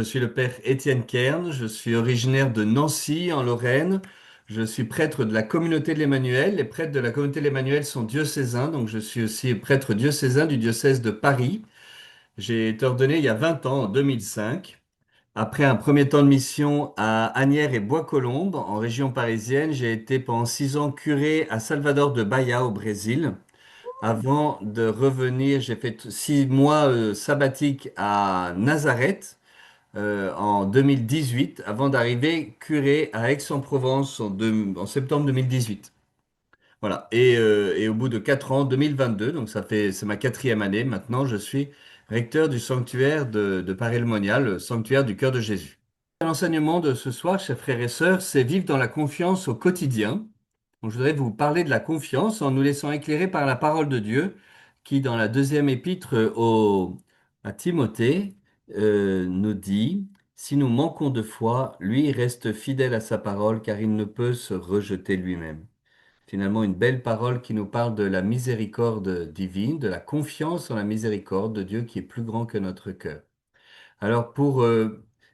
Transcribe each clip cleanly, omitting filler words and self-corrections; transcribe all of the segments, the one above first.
suis le père Étienne Kern, je suis originaire de Nancy en Lorraine. Je suis prêtre de la communauté de l'Emmanuel. Les prêtres de la communauté de l'Emmanuel sont diocésains, donc je suis aussi prêtre diocésain du diocèse de Paris. J'ai été ordonné il y a 20 ans, en 2005. Après un premier temps de mission à Asnières et Bois-Colombes, en région parisienne, j'ai été pendant 6 ans curé à Salvador de Bahia, au Brésil. Avant de revenir, j'ai fait 6 mois sabbatiques à Nazareth en 2018, avant d'arriver curé à Aix-en-Provence en septembre 2018. Voilà. Et au bout de 4 ans, 2022, donc c'est ma quatrième année, maintenant je suis recteur du sanctuaire de Paray-le-Monial, le sanctuaire du Cœur de Jésus. L'enseignement de ce soir, chers frères et sœurs, c'est vivre dans la confiance au quotidien. Donc, je voudrais vous parler de la confiance en nous laissant éclairer par la parole de Dieu, qui dans la deuxième épître à Timothée nous dit, si nous manquons de foi, lui reste fidèle à sa parole, car il ne peut se rejeter lui-même. Finalement, une belle parole qui nous parle de la miséricorde divine, de la confiance en la miséricorde de Dieu qui est plus grand que notre cœur. Alors, pour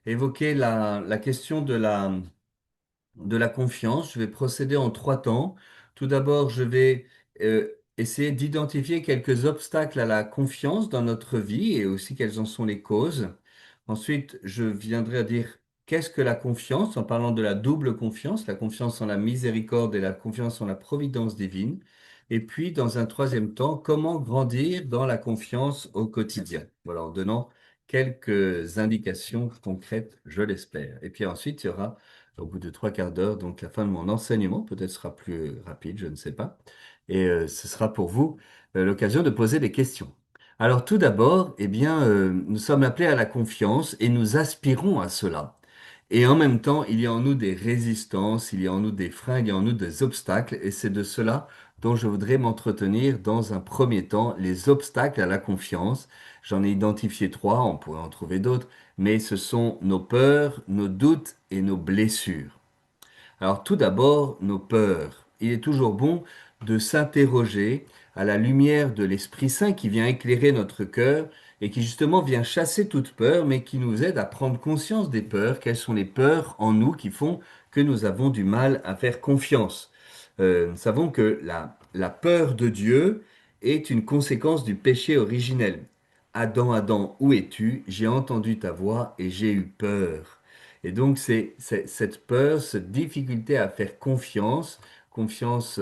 évoquer la question de la confiance, je vais procéder en 3 temps. Tout d'abord, je vais essayer d'identifier quelques obstacles à la confiance dans notre vie et aussi quelles en sont les causes. Ensuite, je viendrai à dire qu'est-ce que la confiance en parlant de la double confiance, la confiance en la miséricorde et la confiance en la providence divine. Et puis, dans un troisième temps, comment grandir dans la confiance au quotidien. Voilà, en donnant quelques indications concrètes, je l'espère. Et puis ensuite, il y aura au bout de 3 quarts d'heure, donc la fin de mon enseignement, peut-être sera plus rapide, je ne sais pas. Et ce sera pour vous l'occasion de poser des questions. Alors tout d'abord, eh bien, nous sommes appelés à la confiance et nous aspirons à cela. Et en même temps, il y a en nous des résistances, il y a en nous des freins, il y a en nous des obstacles, et c'est de cela dont je voudrais m'entretenir dans un premier temps, les obstacles à la confiance. J'en ai identifié 3, on pourrait en trouver d'autres, mais ce sont nos peurs, nos doutes et nos blessures. Alors tout d'abord, nos peurs. Il est toujours bon de s'interroger à la lumière de l'Esprit Saint qui vient éclairer notre cœur et qui justement vient chasser toute peur, mais qui nous aide à prendre conscience des peurs. Quelles sont les peurs en nous qui font que nous avons du mal à faire confiance? Nous savons que la peur de Dieu est une conséquence du péché originel. Adam, Adam, où es-tu? J'ai entendu ta voix et j'ai eu peur. Et donc, c'est cette peur, cette difficulté à faire confiance, confiance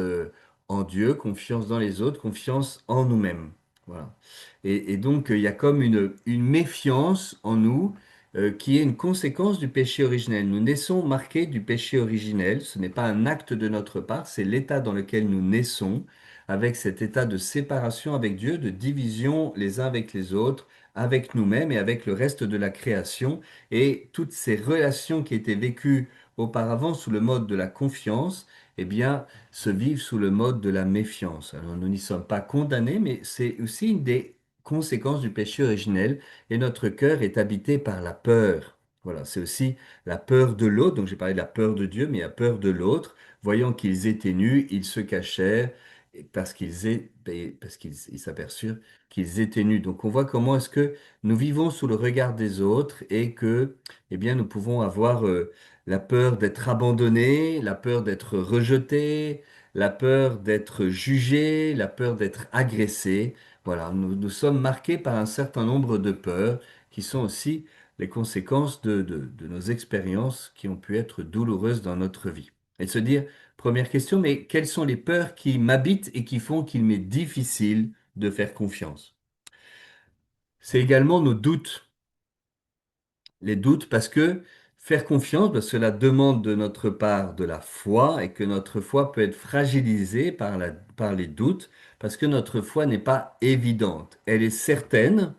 en Dieu, confiance dans les autres, confiance en nous-mêmes. Voilà. Et donc, il y a comme une méfiance en nous qui est une conséquence du péché originel. Nous naissons marqués du péché originel. Ce n'est pas un acte de notre part, c'est l'état dans lequel nous naissons, avec cet état de séparation avec Dieu, de division les uns avec les autres, avec nous-mêmes et avec le reste de la création. Et toutes ces relations qui étaient vécues auparavant sous le mode de la confiance, eh bien, se vivent sous le mode de la méfiance. Alors, nous n'y sommes pas condamnés, mais c'est aussi une des conséquences du péché originel, et notre cœur est habité par la peur. Voilà, c'est aussi la peur de l'autre. Donc, j'ai parlé de la peur de Dieu, mais la peur de l'autre. Voyant qu'ils étaient nus, ils se cachèrent parce qu'ils s'aperçurent qu'ils étaient nus. Donc, on voit comment est-ce que nous vivons sous le regard des autres et que, eh bien, nous pouvons avoir la peur d'être abandonnés, la peur d'être rejetés, la peur d'être jugés, la peur d'être agressés. Voilà, nous sommes marqués par un certain nombre de peurs qui sont aussi les conséquences de nos expériences qui ont pu être douloureuses dans notre vie. Et se dire, première question, mais quelles sont les peurs qui m'habitent et qui font qu'il m'est difficile de faire confiance? C'est également nos doutes. Les doutes parce que faire confiance, cela demande de notre part de la foi et que notre foi peut être fragilisée par les doutes parce que notre foi n'est pas évidente. Elle est certaine,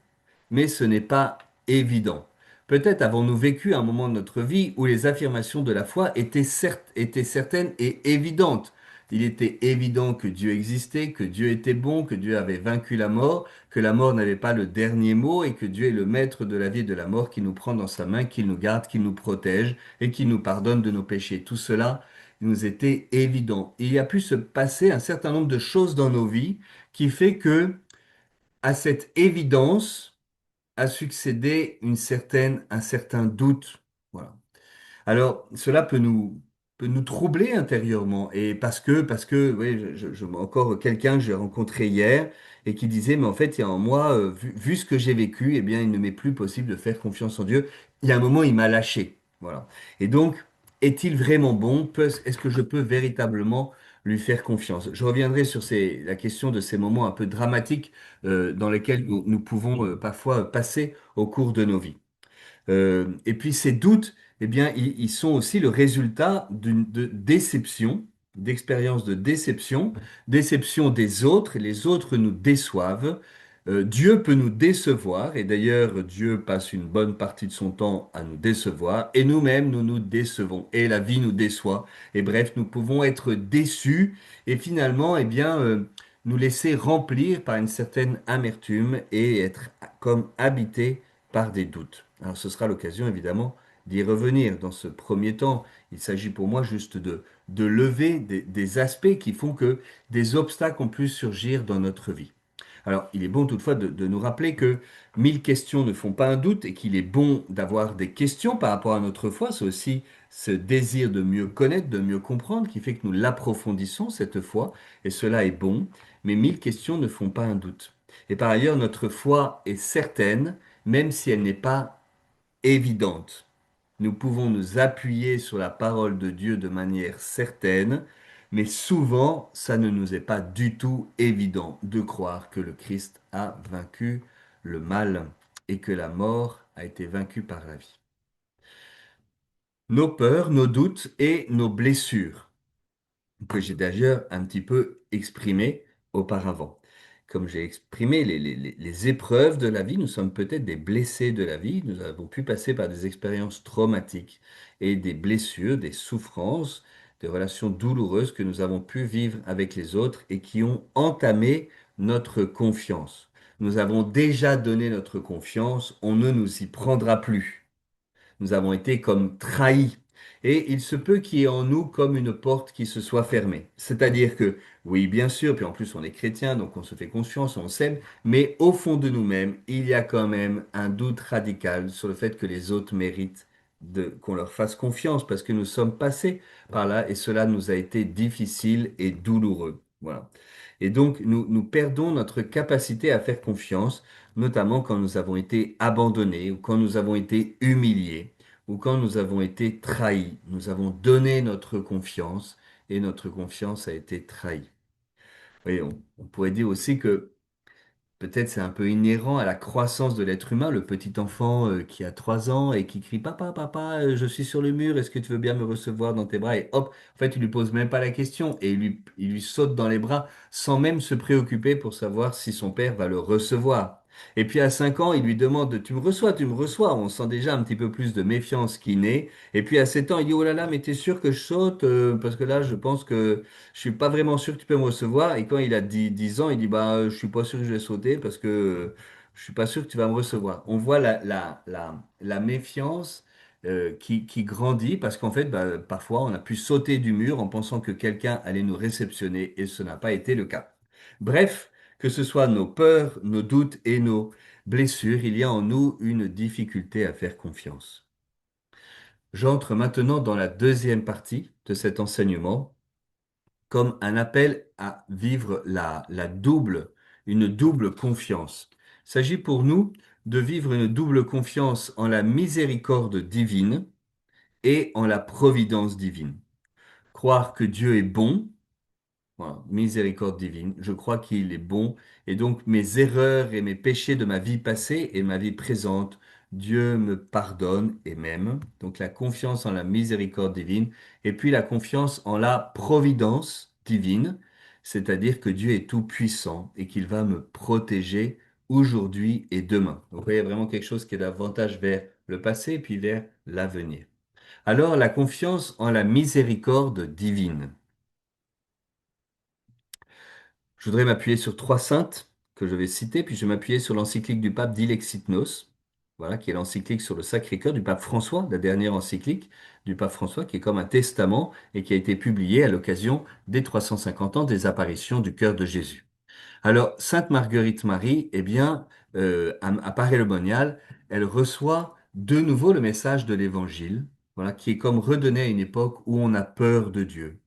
mais ce n'est pas évident. Peut-être avons-nous vécu un moment de notre vie où les affirmations de la foi étaient certaines et évidentes. Il était évident que Dieu existait, que Dieu était bon, que Dieu avait vaincu la mort, que la mort n'avait pas le dernier mot et que Dieu est le maître de la vie et de la mort qui nous prend dans sa main, qui nous garde, qui nous protège et qui nous pardonne de nos péchés. Tout cela nous était évident. Il y a pu se passer un certain nombre de choses dans nos vies qui fait que, à cette évidence, a succédé un certain doute. Voilà. Alors, cela peut nous troubler intérieurement. Et parce que, oui, encore quelqu'un que j'ai rencontré hier et qui disait, mais en fait, il y a en moi, vu ce que j'ai vécu, eh bien, il ne m'est plus possible de faire confiance en Dieu. Il y a un moment, il m'a lâché. Voilà. Et donc, est-il vraiment bon? Est-ce que je peux véritablement lui faire confiance? Je reviendrai sur la question de ces moments un peu dramatiques, dans lesquels nous pouvons, parfois passer au cours de nos vies. Et puis ces doutes, eh bien, ils sont aussi le résultat de déception, d'expériences de déception, déception des autres, et les autres nous déçoivent. Dieu peut nous décevoir, et d'ailleurs Dieu passe une bonne partie de son temps à nous décevoir, et nous-mêmes nous nous décevons, et la vie nous déçoit. Et bref, nous pouvons être déçus, et finalement, eh bien, nous laisser remplir par une certaine amertume et être comme habités par des doutes. Alors ce sera l'occasion évidemment d'y revenir. Dans ce premier temps, il s'agit pour moi juste de lever des aspects qui font que des obstacles ont pu surgir dans notre vie. Alors, il est bon toutefois de nous rappeler que 1000 questions ne font pas un doute et qu'il est bon d'avoir des questions par rapport à notre foi. C'est aussi ce désir de mieux connaître, de mieux comprendre qui fait que nous l'approfondissons, cette foi, et cela est bon. Mais 1000 questions ne font pas un doute. Et par ailleurs, notre foi est certaine, même si elle n'est pas évidente. Nous pouvons nous appuyer sur la parole de Dieu de manière certaine, mais souvent, ça ne nous est pas du tout évident de croire que le Christ a vaincu le mal et que la mort a été vaincue par la vie. Nos peurs, nos doutes et nos blessures que j'ai d'ailleurs un petit peu exprimé auparavant. Comme j'ai exprimé les épreuves de la vie, nous sommes peut-être des blessés de la vie, nous avons pu passer par des expériences traumatiques et des blessures, des souffrances, des relations douloureuses que nous avons pu vivre avec les autres et qui ont entamé notre confiance. Nous avons déjà donné notre confiance, on ne nous y prendra plus. Nous avons été comme trahis. Et il se peut qu'il y ait en nous comme une porte qui se soit fermée. C'est-à-dire que, oui, bien sûr, puis en plus on est chrétien, donc on se fait confiance, on s'aime, mais au fond de nous-mêmes, il y a quand même un doute radical sur le fait que les autres méritent qu'on leur fasse confiance, parce que nous sommes passés par là et cela nous a été difficile et douloureux. Voilà. Et donc, nous perdons notre capacité à faire confiance, notamment quand nous avons été abandonnés ou quand nous avons été humiliés ou quand nous avons été trahis. Nous avons donné notre confiance et notre confiance a été trahie. Oui, on pourrait dire aussi que peut-être c'est un peu inhérent à la croissance de l'être humain, le petit enfant qui a 3 ans et qui crie Papa, papa, je suis sur le mur, est-ce que tu veux bien me recevoir dans tes bras? Et hop, en fait, il lui pose même pas la question et il lui saute dans les bras sans même se préoccuper pour savoir si son père va le recevoir. Et puis à 5 ans, il lui demande Tu me reçois, tu me reçois. On sent déjà un petit peu plus de méfiance qui naît. Et puis à 7 ans, il dit Oh là là, mais t'es sûr que je saute? Parce que là, je pense que je suis pas vraiment sûr que tu peux me recevoir. Et quand il a 10 ans, il dit, bah, je suis pas sûr que je vais sauter parce que je suis pas sûr que tu vas me recevoir. On voit la méfiance qui grandit parce qu'en fait, bah, parfois, on a pu sauter du mur en pensant que quelqu'un allait nous réceptionner et ce n'a pas été le cas. Bref, que ce soit nos peurs, nos doutes et nos blessures, il y a en nous une difficulté à faire confiance. J'entre maintenant dans la deuxième partie de cet enseignement comme un appel à vivre une double confiance. Il s'agit pour nous de vivre une double confiance en la miséricorde divine et en la providence divine. Croire que Dieu est bon. Voilà, miséricorde divine. Je crois qu'il est bon. Et donc mes erreurs et mes péchés de ma vie passée et ma vie présente, Dieu me pardonne et m'aime. Donc la confiance en la miséricorde divine. Et puis la confiance en la providence divine. C'est-à-dire que Dieu est tout puissant et qu'il va me protéger aujourd'hui et demain. Donc, vous voyez vraiment quelque chose qui est davantage vers le passé et puis vers l'avenir. Alors la confiance en la miséricorde divine. Je voudrais m'appuyer sur 3 saintes que je vais citer, puis je vais m'appuyer sur l'encyclique du pape Dilexit Nos, voilà, qui est l'encyclique sur le Sacré-Cœur du pape François, la dernière encyclique du pape François, qui est comme un testament et qui a été publié à l'occasion des 350 ans des apparitions du cœur de Jésus. Alors, Sainte Marguerite Marie, eh bien, à Paray-le-Monial, elle reçoit de nouveau le message de l'Évangile, voilà, qui est comme redonné à une époque où on a peur de Dieu.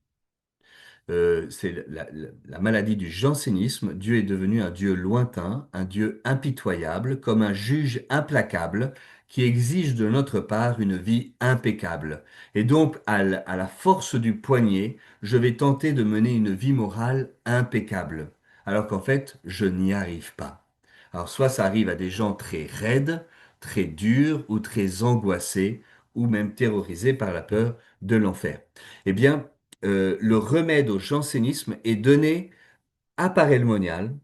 C'est la maladie du jansénisme. Dieu est devenu un Dieu lointain, un Dieu impitoyable, comme un juge implacable qui exige de notre part une vie impeccable. Et donc, à la force du poignet, je vais tenter de mener une vie morale impeccable, alors qu'en fait, je n'y arrive pas. Alors, soit ça arrive à des gens très raides, très durs ou très angoissés, ou même terrorisés par la peur de l'enfer. Eh bien, le remède au jansénisme est donné à Paray-le-Monial.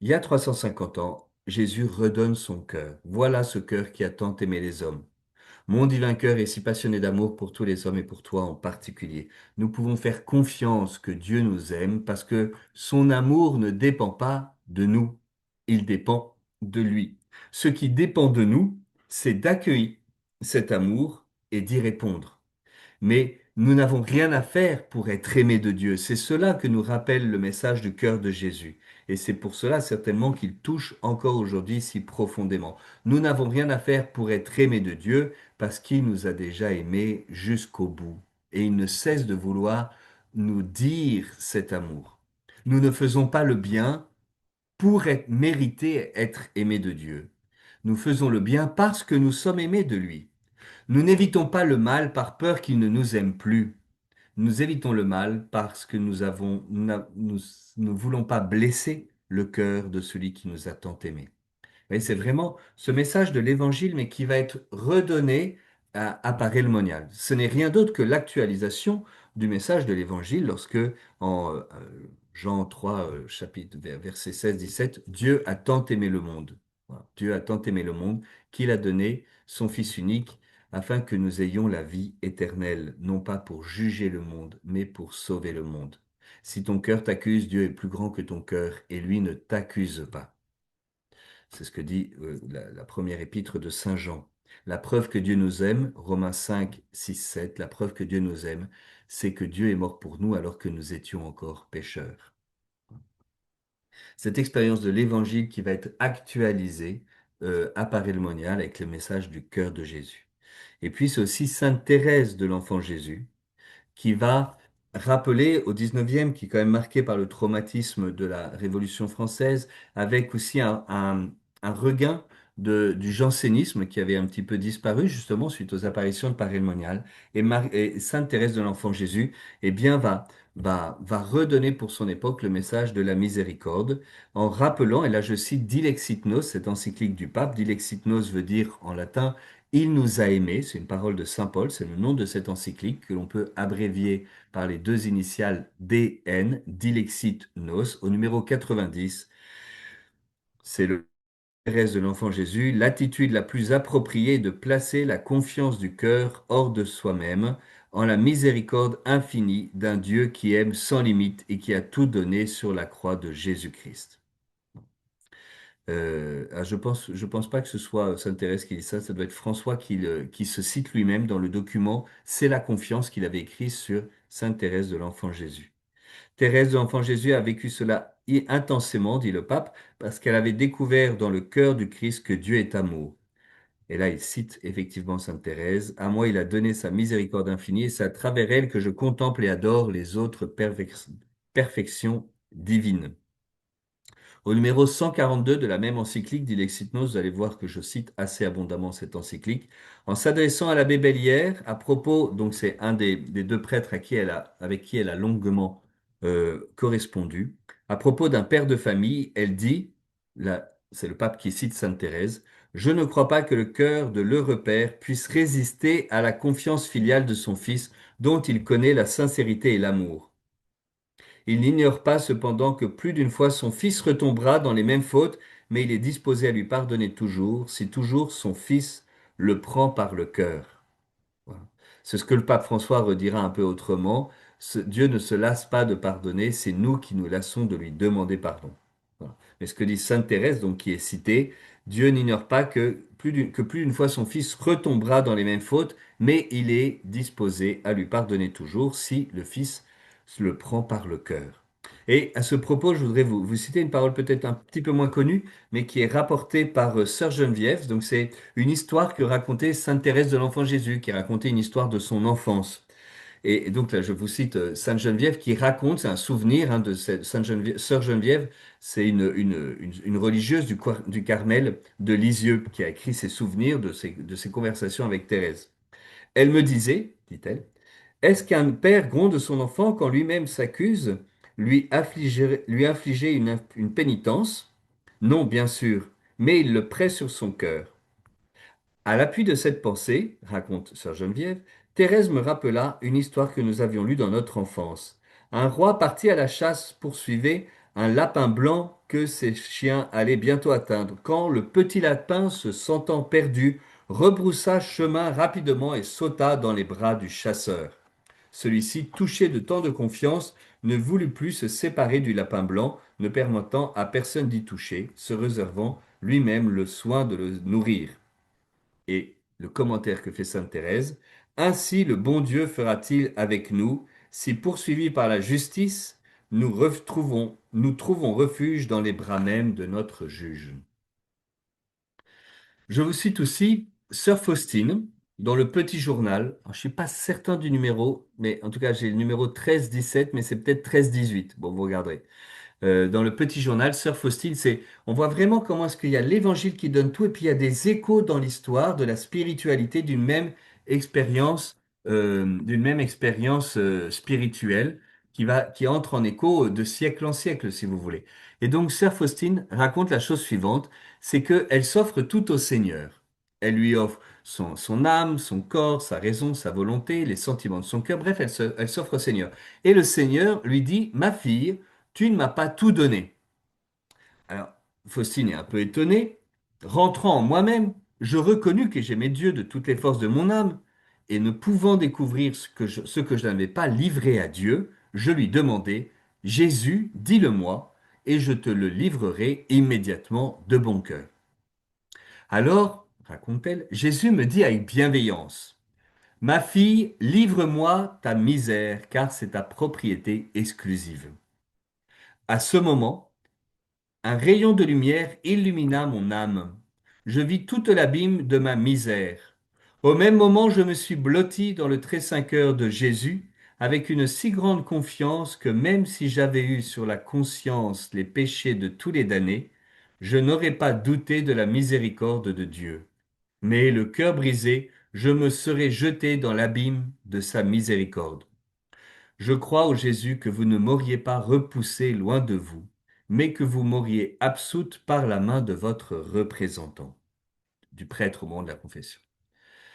Il y a 350 ans, Jésus redonne son cœur. Voilà ce cœur qui a tant aimé les hommes. Mon divin cœur est si passionné d'amour pour tous les hommes et pour toi en particulier. Nous pouvons faire confiance que Dieu nous aime parce que son amour ne dépend pas de nous, il dépend de lui. Ce qui dépend de nous, c'est d'accueillir cet amour et d'y répondre. Mais nous n'avons rien à faire pour être aimés de Dieu. C'est cela que nous rappelle le message du cœur de Jésus. Et c'est pour cela certainement qu'il touche encore aujourd'hui si profondément. Nous n'avons rien à faire pour être aimés de Dieu parce qu'il nous a déjà aimés jusqu'au bout. Et il ne cesse de vouloir nous dire cet amour. Nous ne faisons pas le bien pour mériter être aimés de Dieu. Nous faisons le bien parce que nous sommes aimés de lui. Nous n'évitons pas le mal par peur qu'il ne nous aime plus. Nous évitons le mal parce que nous ne voulons pas blesser le cœur de celui qui nous a tant aimés. Et c'est vraiment ce message de l'Évangile, mais qui va être redonné à Paray-le-Monial. Ce n'est rien d'autre que l'actualisation du message de l'Évangile lorsque, en Jean 3, chapitre, verset 16-17, Dieu a tant aimé le monde. Voilà. Dieu a tant aimé le monde qu'il a donné son Fils unique afin que nous ayons la vie éternelle, non pas pour juger le monde, mais pour sauver le monde. Si ton cœur t'accuse, Dieu est plus grand que ton cœur et lui ne t'accuse pas. C'est ce que dit la première épître de Saint Jean. La preuve que Dieu nous aime, Romains 5, 6, 7, la preuve que Dieu nous aime, c'est que Dieu est mort pour nous alors que nous étions encore pécheurs. Cette expérience de l'Évangile qui va être actualisée à Paray-le-Monial avec le message du cœur de Jésus. Et puis c'est aussi Sainte Thérèse de l'Enfant Jésus qui va rappeler au 19e, qui est quand même marqué par le traumatisme de la Révolution française, avec aussi un regain du jansénisme qui avait un petit peu disparu justement suite aux apparitions de Paray-le-Monial. Et Sainte Thérèse de l'Enfant Jésus, eh bien, va redonner pour son époque le message de la miséricorde en rappelant, et là je cite Dilexit Nos, cette encyclique du pape. Dilexit Nos veut dire en latin il nous a aimés, c'est une parole de Saint Paul, c'est le nom de cette encyclique que l'on peut abrévier par les deux initiales DN, Dilexit Nos, au numéro 90. C'est le Thérèse de l'Enfant Jésus, l'attitude la plus appropriée est de placer la confiance du cœur hors de soi-même, en la miséricorde infinie d'un Dieu qui aime sans limite et qui a tout donné sur la croix de Jésus-Christ. Je pense pas que ce soit Sainte Thérèse qui dit ça, ça doit être François qui se cite lui-même dans le document C'est la confiance qu'il avait écrit sur Sainte Thérèse de l'Enfant Jésus. Thérèse de l'Enfant Jésus a vécu cela intensément, dit le pape, parce qu'elle avait découvert dans le cœur du Christ que Dieu est amour. Et là, il cite effectivement Sainte Thérèse. À moi, il a donné sa miséricorde infinie, et c'est à travers elle que je contemple et adore les autres perfections divines. Au numéro 142 de la même encyclique d'Ilexit Nos, vous allez voir que je cite assez abondamment cette encyclique, en s'adressant à l'abbé Bellière à propos, donc c'est un des deux prêtres avec qui elle a longuement correspondu, à propos d'un père de famille, elle dit, là, c'est le pape qui cite Sainte Thérèse, je ne crois pas que le cœur de l'heureux père puisse résister à la confiance filiale de son fils, dont il connaît la sincérité et l'amour. Il n'ignore pas cependant que plus d'une fois son fils retombera dans les mêmes fautes, mais il est disposé à lui pardonner toujours, si toujours son fils le prend par le cœur. Voilà. C'est ce que le pape François redira un peu autrement. Dieu ne se lasse pas de pardonner, c'est nous qui nous lassons de lui demander pardon. Voilà. Mais ce que dit Sainte Thérèse, donc qui est citée, Dieu n'ignore pas que plus d'une fois son fils retombera dans les mêmes fautes, mais il est disposé à lui pardonner toujours si le fils le prend par le cœur. Et à ce propos, je voudrais vous citer une parole peut-être un petit peu moins connue, mais qui est rapportée par Sœur Geneviève. Donc c'est une histoire que racontait Sainte Thérèse de l'Enfant Jésus, qui racontait une histoire de son enfance. Et donc là, je vous cite Sainte Geneviève qui raconte, c'est un souvenir de cette Sainte Geneviève, Sœur Geneviève, c'est une religieuse du Carmel de Lisieux qui a écrit ses souvenirs de ses conversations avec Thérèse. Elle me disait, dit-elle, est-ce qu'un père gronde son enfant quand lui-même s'accuse, lui infliger une pénitence? Non, bien sûr, mais il le presse sur son cœur. À l'appui de cette pensée, raconte sœur Geneviève, Thérèse me rappela une histoire que nous avions lue dans notre enfance. Un roi parti à la chasse poursuivait un lapin blanc que ses chiens allaient bientôt atteindre, quand le petit lapin, se sentant perdu, rebroussa chemin rapidement et sauta dans les bras du chasseur. Celui-ci, touché de tant de confiance, ne voulut plus se séparer du lapin blanc, ne permettant à personne d'y toucher, se réservant lui-même le soin de le nourrir. Et le commentaire que fait sainte Thérèse, ainsi le bon Dieu fera-t-il avec nous, si poursuivis par la justice, nous trouvons refuge dans les bras même de notre juge. Je vous cite aussi Sœur Faustine, dans le Petit Journal. Alors, je ne suis pas certain du numéro, mais en tout cas j'ai le numéro 13-17, mais c'est peut-être 13-18. Bon, vous regarderez. Dans le Petit Journal, Sœur Faustine, on voit vraiment comment est-ce qu'il y a l'Évangile qui donne tout, et puis il y a des échos dans l'histoire de la spiritualité expérience, d'une même expérience spirituelle qui entre en écho de siècle en siècle, si vous voulez. Et donc, Sœur Faustine raconte la chose suivante, c'est qu'elle s'offre tout au Seigneur. Elle lui offre son âme, son corps, sa raison, sa volonté, les sentiments de son cœur, bref, elle s'offre au Seigneur. Et le Seigneur lui dit, ma fille, tu ne m'as pas tout donné. Alors, Faustine est un peu étonnée. Rentrant en moi-même, je reconnus que j'aimais Dieu de toutes les forces de mon âme, et ne pouvant découvrir ce que je n'avais pas livré à Dieu, je lui demandai, Jésus, dis-le-moi, et je te le livrerai immédiatement de bon cœur. Alors, raconte-t-elle, Jésus me dit avec bienveillance, ma fille, livre-moi ta misère, car c'est ta propriété exclusive. À ce moment, un rayon de lumière illumina mon âme. Je vis toute l'abîme de ma misère. Au même moment, je me suis blotti dans le très saint cœur de Jésus avec une si grande confiance que même si j'avais eu sur la conscience les péchés de tous les damnés, je n'aurais pas douté de la miséricorde de Dieu. Mais le cœur brisé, je me serais jeté dans l'abîme de sa miséricorde. Je crois, ô Jésus, que vous ne m'auriez pas repoussé loin de vous, mais que vous m'auriez absoute par la main de votre représentant, du prêtre au moment de la confession.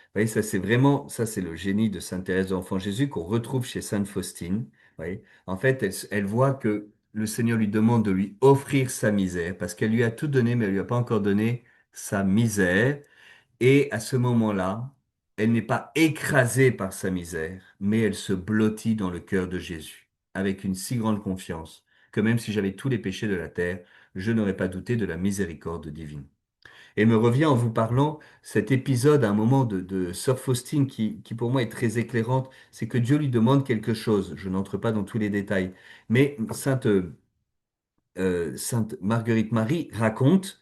Vous voyez, ça c'est vraiment, ça c'est le génie de Sainte Thérèse de l'Enfant Jésus qu'on retrouve chez Sainte Faustine. Vous voyez, en fait, elle voit que le Seigneur lui demande de lui offrir sa misère, parce qu'elle lui a tout donné, mais elle lui a pas encore donné sa misère. Et à ce moment-là, elle n'est pas écrasée par sa misère, mais elle se blottit dans le cœur de Jésus, avec une si grande confiance que même si j'avais tous les péchés de la terre, je n'aurais pas douté de la miséricorde divine. Et me revient en vous parlant cet épisode, un moment de Sœur Faustine qui pour moi est très éclairante, c'est que Dieu lui demande quelque chose. Je n'entre pas dans tous les détails, mais Sainte Marguerite Marie raconte,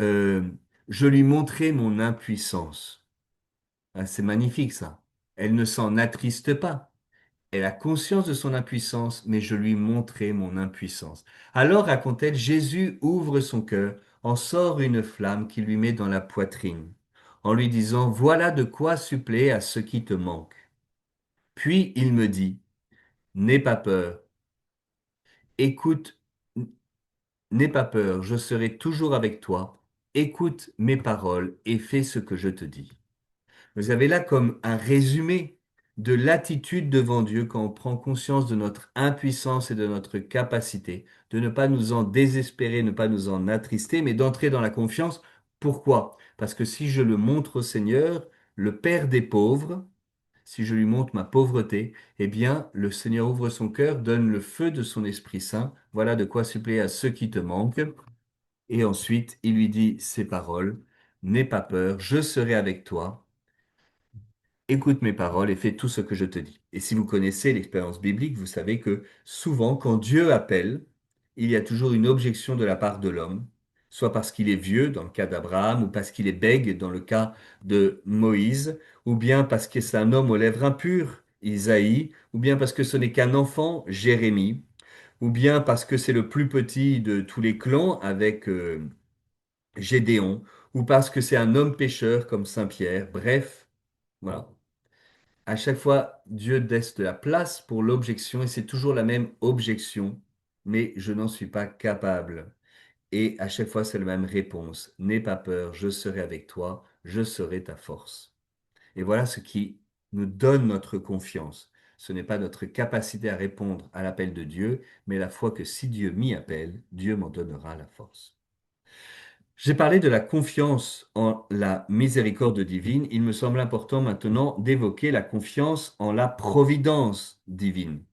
euh, je lui montrai mon impuissance. Ah, c'est magnifique ça. Elle ne s'en attriste pas. Elle a conscience de son impuissance, mais je lui montrai mon impuissance. Alors, raconte-t-elle, Jésus ouvre son cœur, en sort une flamme qui lui met dans la poitrine, en lui disant, voilà de quoi suppléer à ce qui te manque. Puis il me dit, n'aie pas peur, écoute, n'aie pas peur, je serai toujours avec toi, écoute mes paroles et fais ce que je te dis. Vous avez là comme un résumé de l'attitude devant Dieu quand on prend conscience de notre impuissance et de notre capacité, de ne pas nous en désespérer, ne pas nous en attrister, mais d'entrer dans la confiance. Pourquoi? Parce que si je le montre au Seigneur, le Père des pauvres, si je lui montre ma pauvreté, eh bien, le Seigneur ouvre son cœur, donne le feu de son Esprit Saint. Voilà de quoi suppléer à ceux qui te manquent. Et ensuite, il lui dit ces paroles, n'aie pas peur, je serai avec toi. écoute mes paroles et fais tout ce que je te dis. Et si vous connaissez l'expérience biblique, vous savez que souvent, quand Dieu appelle, il y a toujours une objection de la part de l'homme, soit parce qu'il est vieux, dans le cas d'Abraham, ou parce qu'il est bègue, dans le cas de Moïse, ou bien parce que c'est un homme aux lèvres impures, Isaïe, ou bien parce que ce n'est qu'un enfant, Jérémie, ou bien parce que c'est le plus petit de tous les clans avec Gédéon, ou parce que c'est un homme pécheur comme Saint Pierre. Bref, voilà. À chaque fois, Dieu laisse de la place pour l'objection et c'est toujours la même objection, mais je n'en suis pas capable. Et à chaque fois, c'est la même réponse. N'aie pas peur, je serai avec toi, je serai ta force. Et voilà ce qui nous donne notre confiance. Ce n'est pas notre capacité à répondre à l'appel de Dieu, mais la foi que si Dieu m'y appelle, Dieu m'en donnera la force. J'ai parlé de la confiance en la miséricorde divine. Il me semble important maintenant d'évoquer la confiance en la providence divine.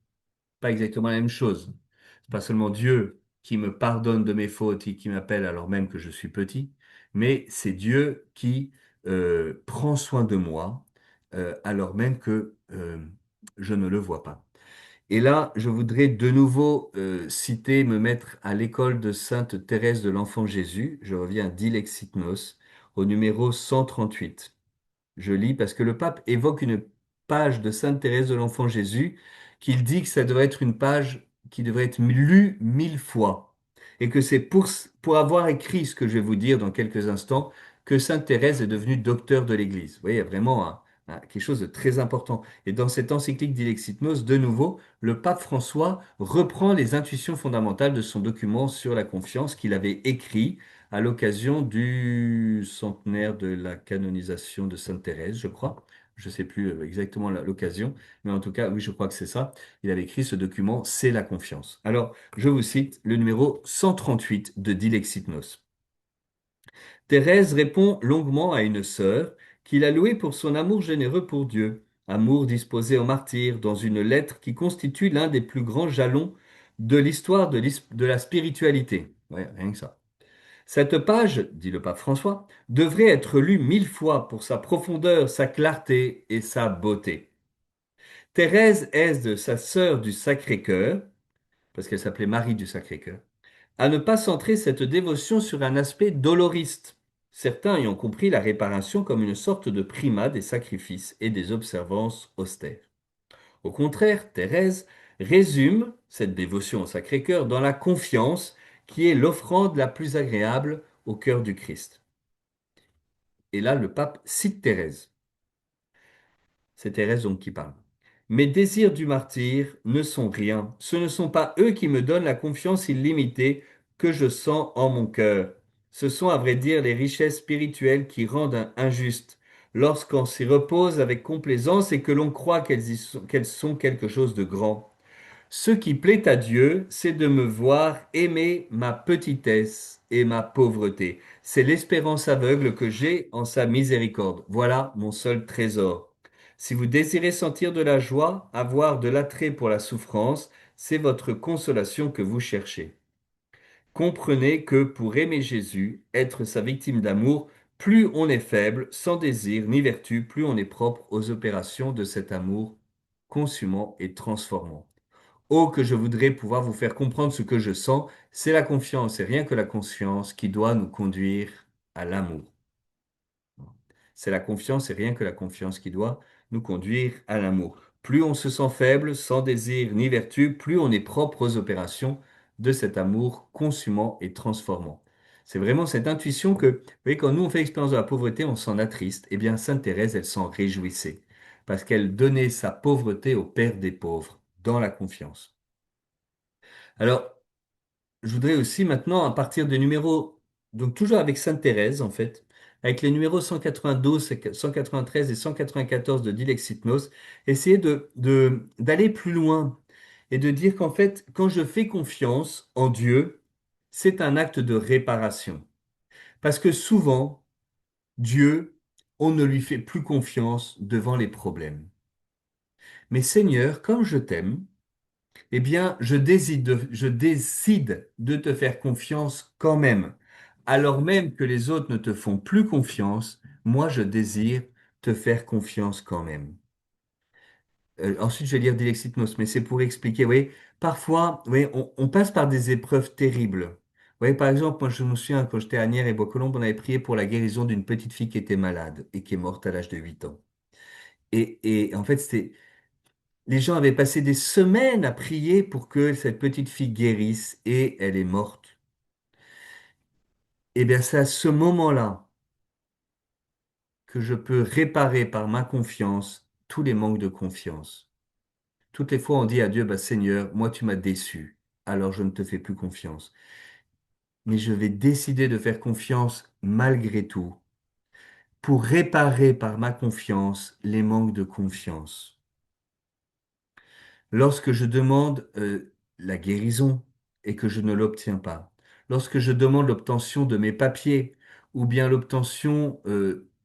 Pas exactement la même chose. C'est pas seulement Dieu qui me pardonne de mes fautes et qui m'appelle alors même que je suis petit, mais c'est Dieu qui prend soin de moi alors même que je ne le vois pas. Et là, je voudrais de nouveau citer, me mettre à l'école de Sainte Thérèse de l'Enfant Jésus. Je reviens à Dilexit Nos, au numéro 138. Je lis parce que le pape évoque une page de Sainte Thérèse de l'Enfant Jésus qu'il dit que ça devrait être une page qui devrait être lue 1000 fois. Et que c'est pour avoir écrit ce que je vais vous dire dans quelques instants que Sainte Thérèse est devenue docteur de l'Église. Vous voyez, il y a vraiment quelque chose de très important. Et dans cette encyclique Dilexit Nos, de nouveau, le pape François reprend les intuitions fondamentales de son document sur la confiance qu'il avait écrit à l'occasion du centenaire de la canonisation de Sainte Thérèse, je crois. Je ne sais plus exactement l'occasion, mais en tout cas, oui, je crois que c'est ça. Il avait écrit ce document, C'est la confiance. Alors, je vous cite le numéro 138 de Dilexit Nos. Thérèse répond longuement à une sœur qu'il a louée pour son amour généreux pour Dieu, amour disposé au martyr, dans une lettre qui constitue l'un des plus grands jalons de l'histoire de la spiritualité. Ouais, rien que ça. Cette page, dit le pape François, devrait être lue 1000 fois pour sa profondeur, sa clarté et sa beauté. Thérèse est sa sœur du Sacré-Cœur, parce qu'elle s'appelait Marie du Sacré-Cœur, à ne pas centrer cette dévotion sur un aspect doloriste, certains ayant compris la réparation comme une sorte de primat des sacrifices et des observances austères. Au contraire, Thérèse résume cette dévotion au Sacré-Cœur dans la confiance qui est l'offrande la plus agréable au cœur du Christ. Et là, le pape cite Thérèse. C'est Thérèse donc qui parle. Mes désirs du martyr ne sont rien. Ce ne sont pas eux qui me donnent la confiance illimitée que je sens en mon cœur. Ce sont à vrai dire les richesses spirituelles qui rendent injuste lorsqu'on s'y repose avec complaisance et que l'on croit qu'elles sont quelque chose de grand. Ce qui plaît à Dieu, c'est de me voir aimer ma petitesse et ma pauvreté. C'est l'espérance aveugle que j'ai en sa miséricorde. Voilà mon seul trésor. Si vous désirez sentir de la joie, avoir de l'attrait pour la souffrance, c'est votre consolation que vous cherchez. Comprenez que pour aimer Jésus, être sa victime d'amour, plus on est faible, sans désir ni vertu, plus on est propre aux opérations de cet amour consumant et transformant. Oh, que je voudrais pouvoir vous faire comprendre ce que je sens, c'est la confiance et rien que la conscience qui doit nous conduire à l'amour. C'est la confiance et rien que la confiance qui doit nous conduire à l'amour. Plus on se sent faible, sans désir ni vertu, plus on est propre aux opérations de cet amour consumant et transformant. C'est vraiment cette intuition que, vous voyez, quand nous on fait l'expérience de la pauvreté, on s'en attriste. Eh bien, Sainte Thérèse, elle s'en réjouissait, parce qu'elle donnait sa pauvreté au Père des pauvres, dans la confiance. Alors, je voudrais aussi maintenant, à partir des numéros, donc toujours avec Sainte Thérèse en fait, avec les numéros 192, 193 et 194 de Dilexit Nos, essayer d'aller plus loin et de dire qu'en fait, quand je fais confiance en Dieu, c'est un acte de réparation. Parce que souvent, Dieu, on ne lui fait plus confiance devant les problèmes. Mais Seigneur, comme je t'aime, eh bien, je décide de te faire confiance quand même. Alors même que les autres ne te font plus confiance, moi je désire te faire confiance quand même. Ensuite, je vais lire Dilexit Nos, mais c'est pour expliquer, vous voyez, parfois, vous voyez, on passe par des épreuves terribles. Vous voyez, par exemple, moi, je me souviens, quand j'étais à Nières et Bois-Colombes, on avait prié pour la guérison d'une petite fille qui était malade et qui est morte à l'âge de 8 ans. Et en fait, les gens avaient passé des semaines à prier pour que cette petite fille guérisse et elle est morte. Eh bien, c'est à ce moment-là que je peux réparer par ma confiance tous les manques de confiance. Toutes les fois, on dit à Dieu, bah, Seigneur, moi, tu m'as déçu, alors je ne te fais plus confiance. Mais je vais décider de faire confiance malgré tout pour réparer par ma confiance les manques de confiance. Lorsque je demande la guérison et que je ne l'obtiens pas, lorsque je demande l'obtention de mes papiers ou bien l'obtention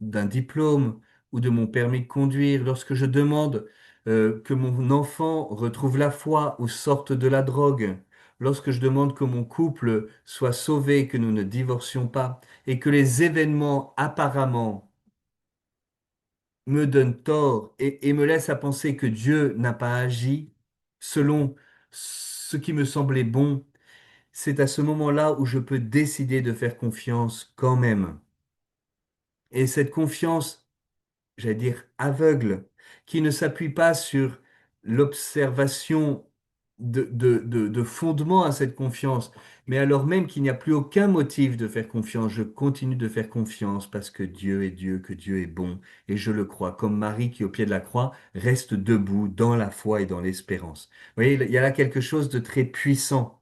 d'un diplôme ou de mon permis de conduire, lorsque je demande que mon enfant retrouve la foi ou sorte de la drogue, lorsque je demande que mon couple soit sauvé, que nous ne divorcions pas et que les événements apparemment me donne tort et me laisse à penser que Dieu n'a pas agi selon ce qui me semblait bon, c'est à ce moment-là où je peux décider de faire confiance quand même. Et cette confiance, j'allais dire aveugle, qui ne s'appuie pas sur l'observation de fondement à cette confiance, mais alors même qu'il n'y a plus aucun motif de faire confiance, je continue de faire confiance parce que Dieu est Dieu, que Dieu est bon, et je le crois, comme Marie qui, au pied de la croix, reste debout dans la foi et dans l'espérance. Vous voyez, il y a là quelque chose de très puissant.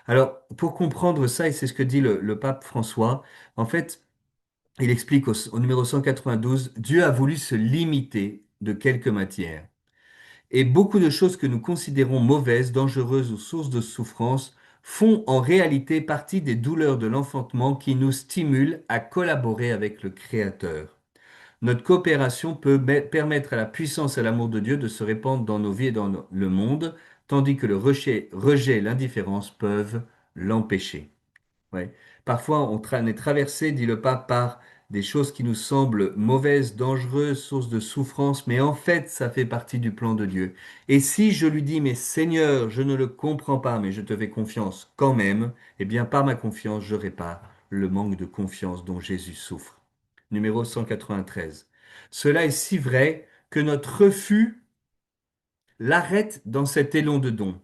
Alors, pour comprendre ça, et c'est ce que dit le pape François, en fait, il explique au numéro 192, Dieu a voulu se limiter de quelques matières. Et beaucoup de choses que nous considérons mauvaises, dangereuses ou sources de souffrance font en réalité partie des douleurs de l'enfantement qui nous stimulent à collaborer avec le Créateur. Notre coopération peut permettre à la puissance et à l'amour de Dieu de se répandre dans nos vies et dans le monde, tandis que le rejet et l'indifférence peuvent l'empêcher. Ouais. Parfois, on est traversé, dit le pape, par des choses qui nous semblent mauvaises, dangereuses, sources de souffrance, mais en fait, ça fait partie du plan de Dieu. Et si je lui dis, mais Seigneur, je ne le comprends pas, mais je te fais confiance quand même, eh bien, par ma confiance, je répare le manque de confiance dont Jésus souffre. Numéro 193. Cela est si vrai que notre refus l'arrête dans cet élan de don.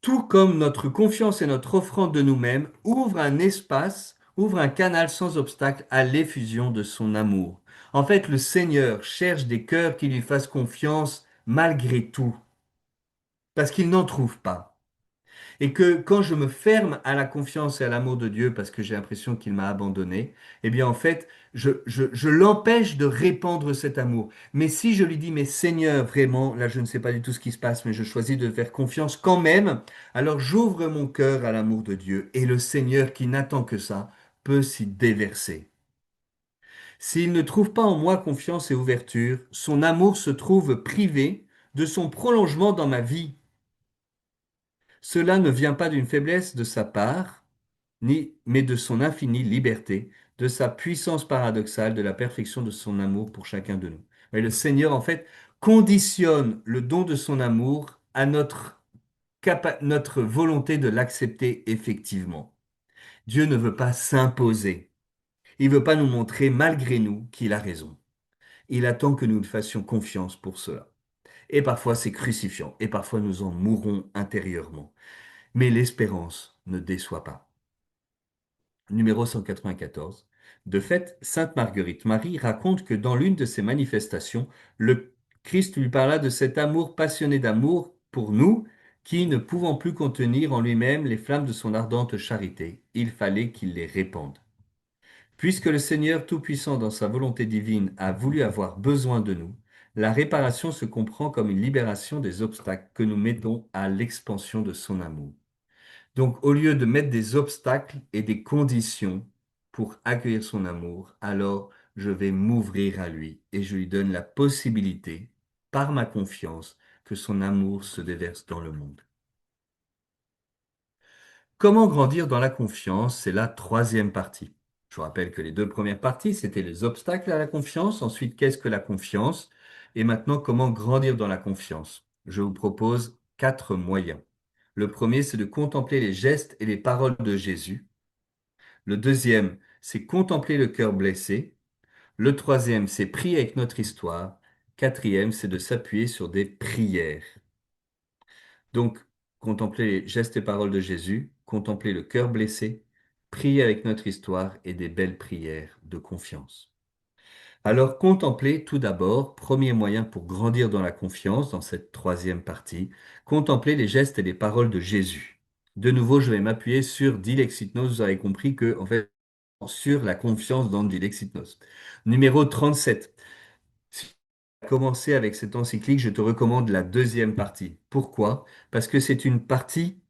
Tout comme notre confiance et notre offrande de nous-mêmes ouvrent un espace, ouvrent un canal sans obstacle à l'effusion de son amour. En fait, le Seigneur cherche des cœurs qui lui fassent confiance malgré tout, parce qu'il n'en trouve pas. Et que quand je me ferme à la confiance et à l'amour de Dieu parce que j'ai l'impression qu'il m'a abandonné, eh bien en fait, je l'empêche de répandre cet amour. Mais si je lui dis, mais Seigneur, vraiment, là je ne sais pas du tout ce qui se passe, mais je choisis de faire confiance quand même, alors j'ouvre mon cœur à l'amour de Dieu et le Seigneur qui n'attend que ça peut s'y déverser. S'il ne trouve pas en moi confiance et ouverture, son amour se trouve privé de son prolongement dans ma vie. Cela ne vient pas d'une faiblesse de sa part, mais de son infinie liberté, de sa puissance paradoxale, de la perfection de son amour pour chacun de nous. Et le Seigneur, en fait, conditionne le don de son amour à notre volonté de l'accepter effectivement. Dieu ne veut pas s'imposer. Il ne veut pas nous montrer, malgré nous, qu'il a raison. Il attend que nous lui fassions confiance pour cela. Et parfois, c'est crucifiant, et parfois, nous en mourrons intérieurement. Mais l'espérance ne déçoit pas. Numéro 194. De fait, sainte Marguerite Marie raconte que dans l'une de ses manifestations, le Christ lui parla de cet amour passionné d'amour pour nous, qui, ne pouvant plus contenir en lui-même les flammes de son ardente charité, il fallait qu'il les répande. Puisque le Seigneur Tout-Puissant, dans sa volonté divine, a voulu avoir besoin de nous, la réparation se comprend comme une libération des obstacles que nous mettons à l'expansion de son amour. Donc, au lieu de mettre des obstacles et des conditions pour accueillir son amour, alors je vais m'ouvrir à lui et je lui donne la possibilité, par ma confiance, que son amour se déverse dans le monde. Comment grandir dans la confiance? C'est la troisième partie. Je vous rappelle que les deux premières parties, c'était les obstacles à la confiance. Ensuite, qu'est-ce que la confiance? Et maintenant, comment grandir dans la confiance? Je vous propose 4 moyens. Le premier, c'est de contempler les gestes et les paroles de Jésus. Le deuxième, c'est contempler le cœur blessé. Le troisième, c'est prier avec notre histoire. Quatrième, c'est de s'appuyer sur des prières. Donc, contempler les gestes et paroles de Jésus, contempler le cœur blessé, prier avec notre histoire et des belles prières de confiance. Alors, contempler tout d'abord, premier moyen pour grandir dans la confiance dans cette troisième partie, contempler les gestes et les paroles de Jésus. De nouveau, je vais m'appuyer sur Dilexit Nos. Vous avez compris que, en fait, sur la confiance dans Dilexit Nos. Numéro 37. Si tu as commencé avec cette encyclique, je te recommande la deuxième partie. Pourquoi? Parce que c'est une partie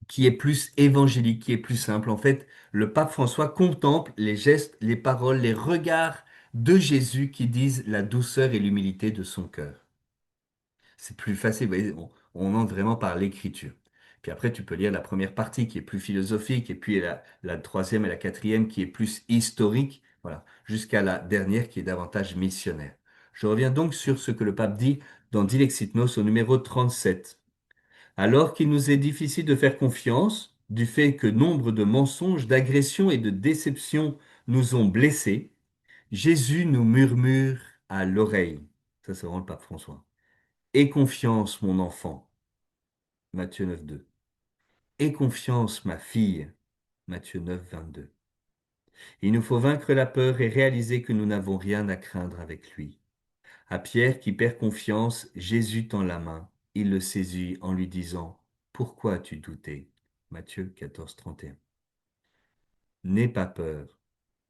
qui est plus évangélique, qui est plus simple. En fait, le pape François contemple les gestes, les paroles, les regards de Jésus qui disent la douceur et l'humilité de son cœur. C'est plus facile, vous voyez, on entre vraiment par l'écriture. Puis après, tu peux lire la première partie qui est plus philosophique, et puis la troisième et la quatrième qui est plus historique, voilà, jusqu'à la dernière qui est davantage missionnaire. Je reviens donc sur ce que le pape dit dans Dilexit Nos au numéro 37. Alors qu'il nous est difficile de faire confiance, du fait que nombre de mensonges, d'agressions et de déceptions nous ont blessés, Jésus nous murmure à l'oreille. Ça, c'est vraiment le pape François. Aie confiance, mon enfant. Matthieu 9,2. Aie confiance, ma fille. Matthieu 9,22. Il nous faut vaincre la peur et réaliser que nous n'avons rien à craindre avec lui. À Pierre qui perd confiance, Jésus tend la main. Il le saisit en lui disant, pourquoi as-tu douté? Matthieu 14,31. N'aie pas peur.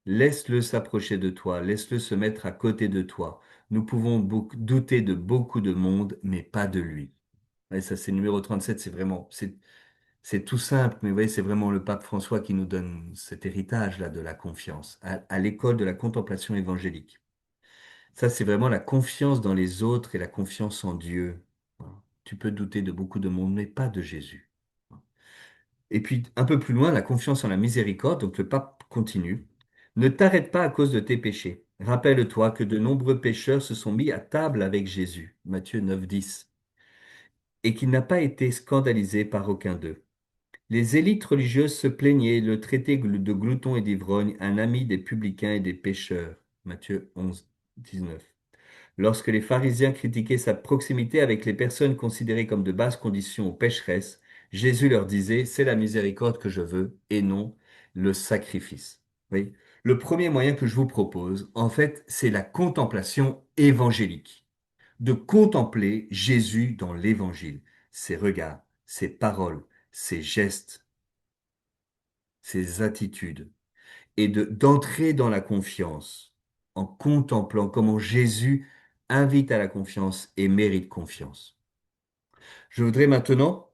Laisse-le s'approcher de toi, laisse-le se mettre à côté de toi. Nous pouvons douter de beaucoup de monde, mais pas de lui. Et ça, c'est numéro 37, c'est vraiment, c'est tout simple, mais vous voyez, c'est vraiment le pape François qui nous donne cet héritage-là de la confiance, à l'école de la contemplation évangélique. Ça, c'est vraiment la confiance dans les autres et la confiance en Dieu. Voilà. Tu peux douter de beaucoup de monde, mais pas de Jésus. Et puis, un peu plus loin, la confiance en la miséricorde, donc le pape continue. Ne t'arrête pas à cause de tes péchés. Rappelle-toi que de nombreux pécheurs se sont mis à table avec Jésus, Matthieu 9, 10, et qu'il n'a pas été scandalisé par aucun d'eux. Les élites religieuses se plaignaient, le traitaient de glouton et d'ivrogne, un ami des publicains et des pécheurs, Matthieu 11, 19. Lorsque les pharisiens critiquaient sa proximité avec les personnes considérées comme de basse condition ou pécheresses, Jésus leur disait, c'est la miséricorde que je veux et non le sacrifice. Oui. Le premier moyen que je vous propose, en fait, c'est la contemplation évangélique. De contempler Jésus dans l'évangile, ses regards, ses paroles, ses gestes, ses attitudes, et d'entrer dans la confiance en contemplant comment Jésus invite à la confiance et mérite confiance. Je voudrais maintenant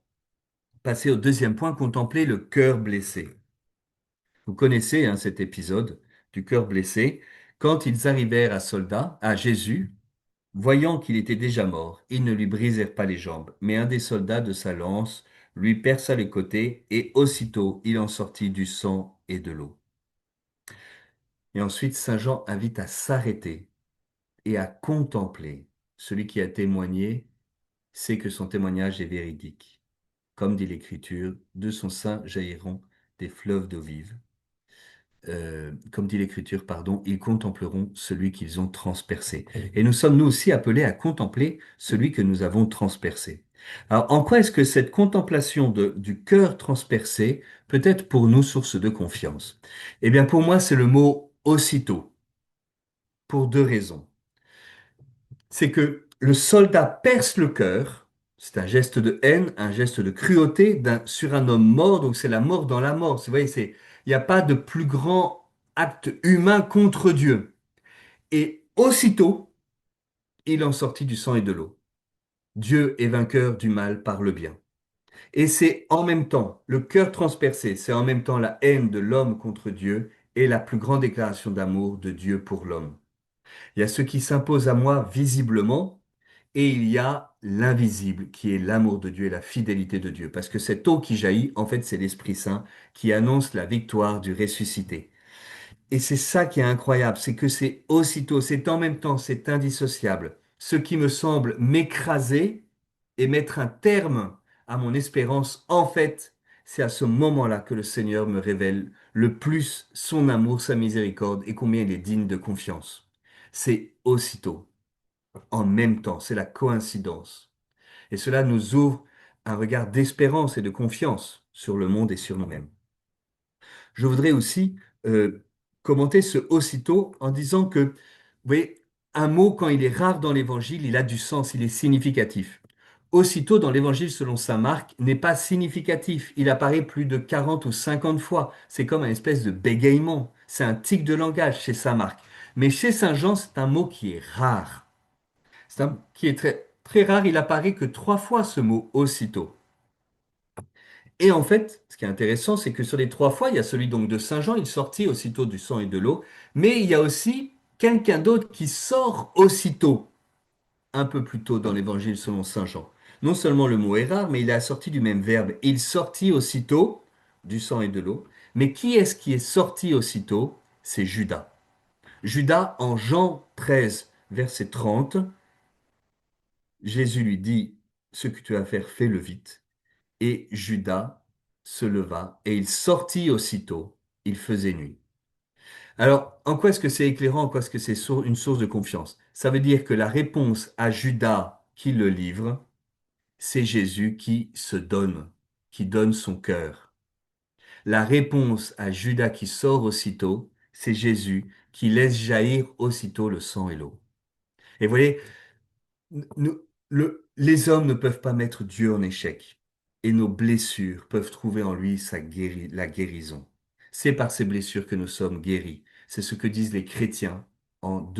passer au deuxième point, contempler le cœur blessé. Vous connaissez hein, cet épisode du cœur blessé. Quand ils arrivèrent à Jésus, voyant qu'il était déjà mort, ils ne lui brisèrent pas les jambes, mais un des soldats de sa lance lui perça les côtés, et aussitôt il en sortit du sang et de l'eau. Et ensuite, Saint Jean invite à s'arrêter et à contempler. Celui qui a témoigné sait que son témoignage est véridique. Comme dit l'Écriture, de son sein jailliront des fleuves d'eau vive. Comme dit l'Écriture, pardon, ils contempleront celui qu'ils ont transpercé. Et nous sommes nous aussi appelés à contempler celui que nous avons transpercé. Alors, en quoi est-ce que cette contemplation du cœur transpercé peut être pour nous source de confiance? Eh bien, pour moi, c'est le mot aussitôt, pour 2 raisons. C'est que le soldat perce le cœur, c'est un geste de haine, un geste de cruauté sur un homme mort, donc c'est la mort dans la mort. Vous voyez, il n'y a pas de plus grand acte humain contre Dieu. Et aussitôt, il en sortit du sang et de l'eau. Dieu est vainqueur du mal par le bien. Et c'est en même temps, le cœur transpercé, c'est en même temps la haine de l'homme contre Dieu et la plus grande déclaration d'amour de Dieu pour l'homme. Il y a ce qui s'impose à moi visiblement, et il y a l'invisible, qui est l'amour de Dieu et la fidélité de Dieu. Parce que cette eau qui jaillit, en fait, c'est l'Esprit Saint qui annonce la victoire du ressuscité. Et c'est ça qui est incroyable, c'est que c'est aussitôt, c'est en même temps, c'est indissociable. Ce qui me semble m'écraser et mettre un terme à mon espérance, en fait, c'est à ce moment-là que le Seigneur me révèle le plus son amour, sa miséricorde et combien il est digne de confiance. C'est aussitôt, en même temps, c'est la coïncidence. Et cela nous ouvre un regard d'espérance et de confiance sur le monde et sur nous-mêmes. Je voudrais aussi euh, commenter ce aussitôt en disant que, vous voyez, un mot, quand il est rare dans l'Évangile, il a du sens, il est significatif. Aussitôt, dans l'Évangile selon saint Marc, n'est pas significatif. Il apparaît plus de 40 ou 50 fois. C'est comme un espèce de bégaiement. C'est un tic de langage chez saint Marc. Mais chez saint Jean, c'est un mot qui est rare. C'est un qui est très, très rare. Il apparaît que 3 fois ce mot aussitôt. Et en fait, ce qui est intéressant, c'est que sur les 3 fois, il y a celui donc de Saint Jean, il sortit aussitôt du sang et de l'eau, mais il y a aussi quelqu'un d'autre qui sort aussitôt, un peu plus tôt dans l'évangile selon Saint Jean. Non seulement le mot est rare, mais il est assorti du même verbe. Il sortit aussitôt du sang et de l'eau. Mais qui est sorti aussitôt? C'est Judas. Judas, en Jean 13, verset 30, Jésus lui dit, ce que tu as à faire, fais-le vite. Et Judas se leva et il sortit aussitôt. Il faisait nuit. Alors, en quoi est-ce que c'est éclairant? En quoi est-ce que c'est une source de confiance? Ça veut dire que la réponse à Judas qui le livre, c'est Jésus qui donne son cœur. La réponse à Judas qui sort aussitôt, c'est Jésus qui laisse jaillir aussitôt le sang et l'eau. Et vous voyez, les hommes ne peuvent pas mettre Dieu en échec. Et nos blessures peuvent trouver en lui la guérison. C'est par ces blessures que nous sommes guéris. C'est ce que disent les chrétiens en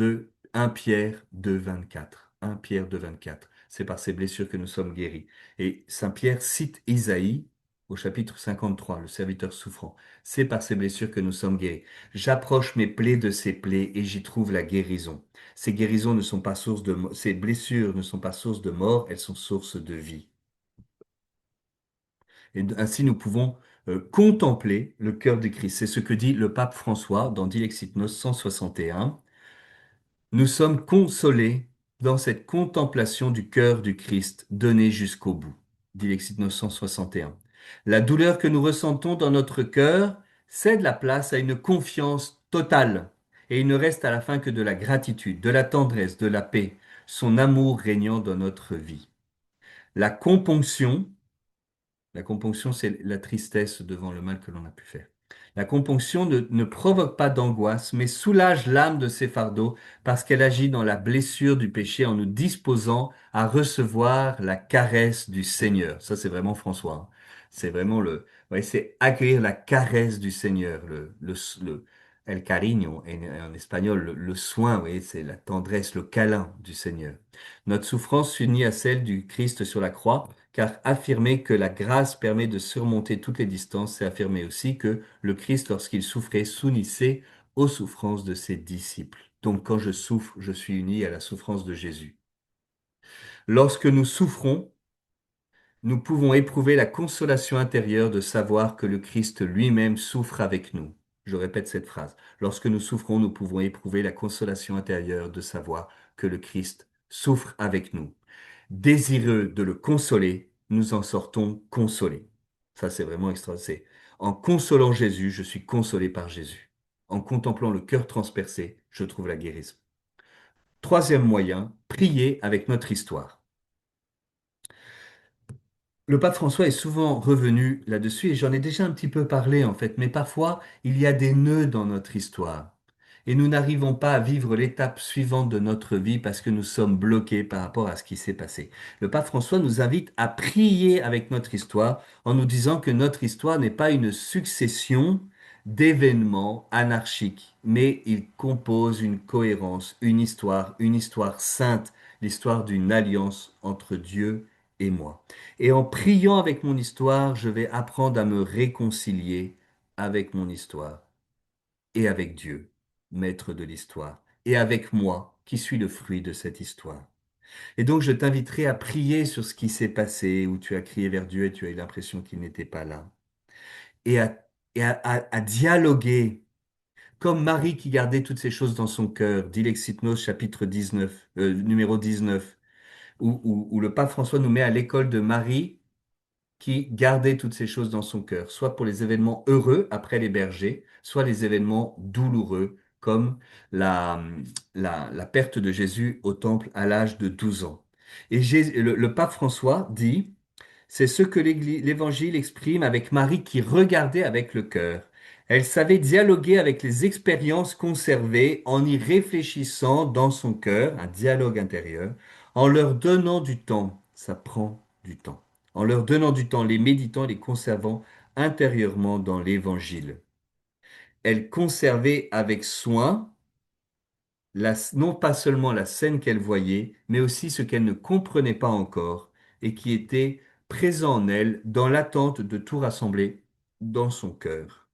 1 Pierre 2, 24. 1 Pierre 2, 24. C'est par ces blessures que nous sommes guéris. Et Saint Pierre cite Isaïe au chapitre 53, le serviteur souffrant. C'est par ces blessures que nous sommes guéris. J'approche mes plaies de ces plaies et j'y trouve la guérison. Ces guérisons ne sont pas source ces blessures ne sont pas source de mort, elles sont source de vie. Et ainsi, nous pouvons contempler le cœur du Christ. C'est ce que dit le pape François dans Dilexit Nos 161. Nous sommes consolés dans cette contemplation du cœur du Christ donné jusqu'au bout. Dilexit Nos 161. La douleur que nous ressentons dans notre cœur cède la place à une confiance totale. Et il ne reste à la fin que de la gratitude, de la tendresse, de la paix, son amour régnant dans notre vie. La componction, la componction, c'est la tristesse devant le mal que l'on a pu faire. La componction ne provoque pas d'angoisse, mais soulage l'âme de ses fardeaux parce qu'elle agit dans la blessure du péché en nous disposant à recevoir la caresse du Seigneur. Ça, c'est vraiment François, hein. C'est vraiment ouais, c'est accueillir la caresse du Seigneur, el cariño en espagnol, le soin, oui, c'est la tendresse, le câlin du Seigneur. Notre souffrance s'unit à celle du Christ sur la croix car affirmer que la grâce permet de surmonter toutes les distances, c'est affirmer aussi que le Christ, lorsqu'il souffrait, s'unissait aux souffrances de ses disciples. Donc quand je souffre, je suis uni à la souffrance de Jésus. Lorsque nous souffrons, nous pouvons éprouver la consolation intérieure de savoir que le Christ lui-même souffre avec nous. Je répète cette phrase. Lorsque nous souffrons, nous pouvons éprouver la consolation intérieure de savoir que le Christ souffre avec nous. Désireux de le consoler, nous en sortons consolés. Ça, c'est vraiment extraordinaire. En consolant Jésus, je suis consolé par Jésus. En contemplant le cœur transpercé, je trouve la guérison. Troisième moyen, prier avec notre histoire. Le pape François est souvent revenu là-dessus et j'en ai déjà un petit peu parlé en fait, mais parfois il y a des nœuds dans notre histoire et nous n'arrivons pas à vivre l'étape suivante de notre vie parce que nous sommes bloqués par rapport à ce qui s'est passé. Le pape François nous invite à prier avec notre histoire en nous disant que notre histoire n'est pas une succession d'événements anarchiques, mais il compose une cohérence, une histoire sainte, l'histoire d'une alliance entre Dieu et moi. Et en priant avec mon histoire, je vais apprendre à me réconcilier avec mon histoire et avec Dieu, maître de l'histoire, et avec moi, qui suis le fruit de cette histoire. Et donc, je t'inviterai à prier sur ce qui s'est passé, où tu as crié vers Dieu et tu as eu l'impression qu'il n'était pas là, et à dialoguer comme Marie qui gardait toutes ces choses dans son cœur, dit l'Exit-Nos chapitre 19, numéro 19, où le pape François nous met à l'école de Marie qui gardait toutes ces choses dans son cœur, soit pour les événements heureux après les bergers, soit les événements douloureux, comme la, la perte de Jésus au temple à l'âge de 12 ans. Et le pape François dit, c'est ce que l'Évangile exprime avec Marie qui regardait avec le cœur. Elle savait dialoguer avec les expériences conservées en y réfléchissant dans son cœur, un dialogue intérieur, en leur donnant du temps. Ça prend du temps. En leur donnant du temps, les méditant, les conservant intérieurement dans l'Évangile. Elle conservait avec soin non pas seulement la scène qu'elle voyait, mais aussi ce qu'elle ne comprenait pas encore et qui était présent en elle dans l'attente de tout rassembler dans son cœur.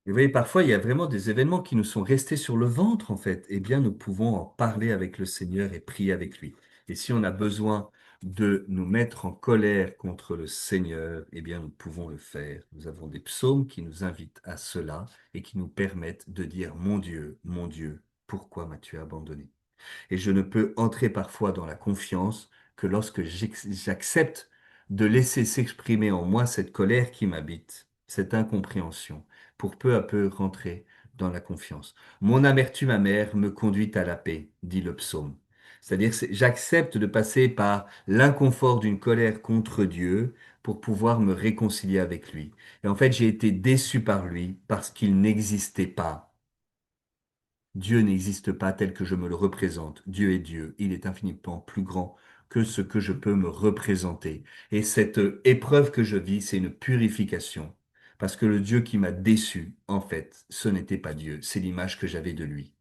Et vous voyez, parfois, il y a vraiment des événements qui nous sont restés sur le ventre, en fait. Eh bien, nous pouvons en parler avec le Seigneur et prier avec lui. Et si on a besoin de nous mettre en colère contre le Seigneur, eh bien, nous pouvons le faire. Nous avons des psaumes qui nous invitent à cela et qui nous permettent de dire, mon Dieu, pourquoi m'as-tu abandonné? Et je ne peux entrer parfois dans la confiance que lorsque j'accepte de laisser s'exprimer en moi cette colère qui m'habite, cette incompréhension, pour peu à peu rentrer dans la confiance. Mon amertume amère me conduit à la paix, dit le psaume. C'est-à-dire, j'accepte de passer par l'inconfort d'une colère contre Dieu pour pouvoir me réconcilier avec lui. Et en fait, j'ai été déçu par lui parce qu'il n'existait pas. Dieu n'existe pas tel que je me le représente. Dieu est Dieu. Il est infiniment plus grand que ce que je peux me représenter. Et cette épreuve que je vis, c'est une purification. Parce que le Dieu qui m'a déçu, en fait, ce n'était pas Dieu, c'est l'image que j'avais de lui.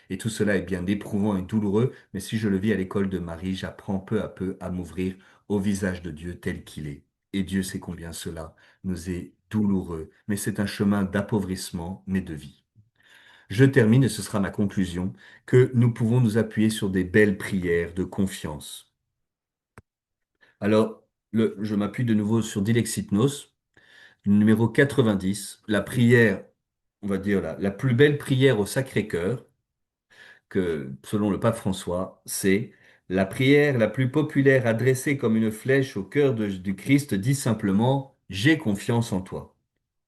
Et tout cela est bien éprouvant et douloureux, mais si je le vis à l'école de Marie, j'apprends peu à peu à m'ouvrir au visage de Dieu tel qu'il est. Et Dieu sait combien cela nous est douloureux, mais c'est un chemin d'appauvrissement, mais de vie. Je termine, et ce sera ma conclusion, que nous pouvons nous appuyer sur des belles prières de confiance. Alors, je m'appuie de nouveau sur Dilexit Nos, numéro 90, la prière, on va dire la plus belle prière au Sacré-Cœur, que selon le pape François, c'est la prière la plus populaire adressée comme une flèche au cœur du Christ dit simplement, j'ai confiance en toi.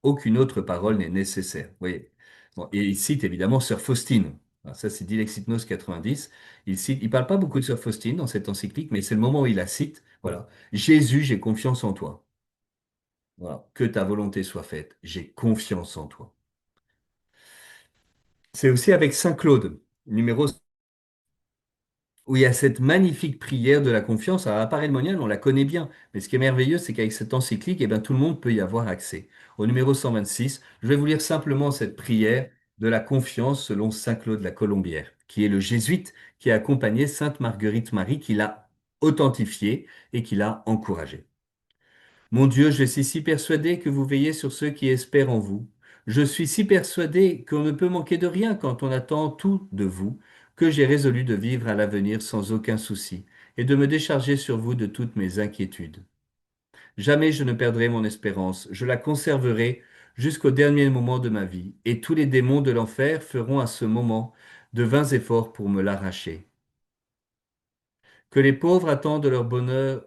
Aucune autre parole n'est nécessaire. Vous voyez. Bon, et il cite évidemment Sœur Faustine. Alors ça, c'est Dilexit 90. Il parle pas beaucoup de Sœur Faustine dans cette encyclique, mais c'est le moment où il la cite. Voilà. Jésus, j'ai confiance en toi. Voilà. Que ta volonté soit faite. J'ai confiance en toi. C'est aussi avec Saint Claude, numéro où il y a cette magnifique prière de la confiance. Alors, la parémoniale, on la connaît bien, mais ce qui est merveilleux, c'est qu'avec cette encyclique, eh bien, tout le monde peut y avoir accès. Au numéro 126, je vais vous lire simplement cette prière de la confiance selon Saint Claude la Colombière, qui est le jésuite qui a accompagné Sainte Marguerite Marie, qui l'a authentifié et qui l'a encouragé. Mon Dieu, je suis si persuadé que vous veillez sur ceux qui espèrent en vous. Je suis si persuadé qu'on ne peut manquer de rien quand on attend tout de vous, que j'ai résolu de vivre à l'avenir sans aucun souci, et de me décharger sur vous de toutes mes inquiétudes. Jamais je ne perdrai mon espérance, je la conserverai jusqu'au dernier moment de ma vie, et tous les démons de l'enfer feront à ce moment de vains efforts pour me l'arracher. Que les pauvres attendent de leur bonheur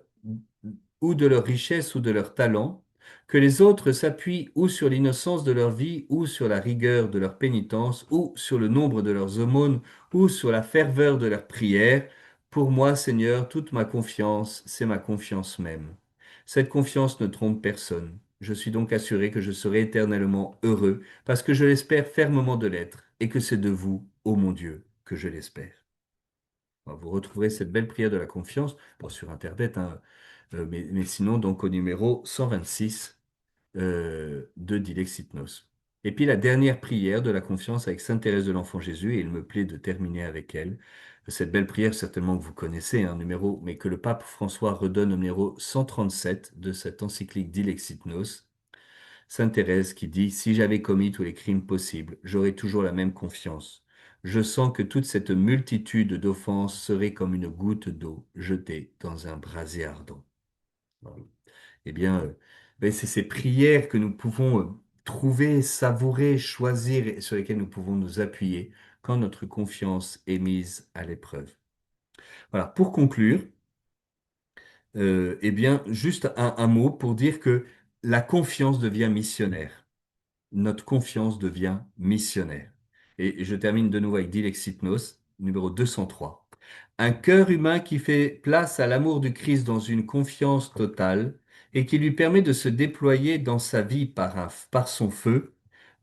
ou de leur richesse ou de leur talent, que les autres s'appuient ou sur l'innocence de leur vie ou sur la rigueur de leur pénitence ou sur le nombre de leurs aumônes ou sur la ferveur de leurs prières, pour moi, Seigneur, toute ma confiance, c'est ma confiance même. Cette confiance ne trompe personne. Je suis donc assuré que je serai éternellement heureux, parce que je l'espère fermement de l'être, et que c'est de vous, ô mon Dieu, que je l'espère. Vous retrouverez cette belle prière de la confiance, bon, sur Internet, hein, mais sinon, donc au numéro 126 de Dilexit Nos. Et puis la dernière prière de la confiance avec Sainte Thérèse de l'Enfant Jésus, et il me plaît de terminer avec elle. Cette belle prière, certainement que vous connaissez, un numéro, mais que le pape François redonne au numéro 137 de cette encyclique Dilexit Nos. Sainte Thérèse qui dit, si j'avais commis tous les crimes possibles, j'aurais toujours la même confiance. Je sens que toute cette multitude d'offenses serait comme une goutte d'eau jetée dans un brasier ardent. Voilà. Eh bien, ben, c'est ces prières que nous pouvons trouver, savourer, choisir et sur lesquels nous pouvons nous appuyer quand notre confiance est mise à l'épreuve. Voilà, pour conclure, eh bien, juste un mot pour dire que la confiance devient missionnaire. Notre confiance devient missionnaire. Et je termine de nouveau avec Dilexipnos, numéro 203. Un cœur humain qui fait place à l'amour du Christ dans une confiance totale et qui lui permet de se déployer dans sa vie par son feu,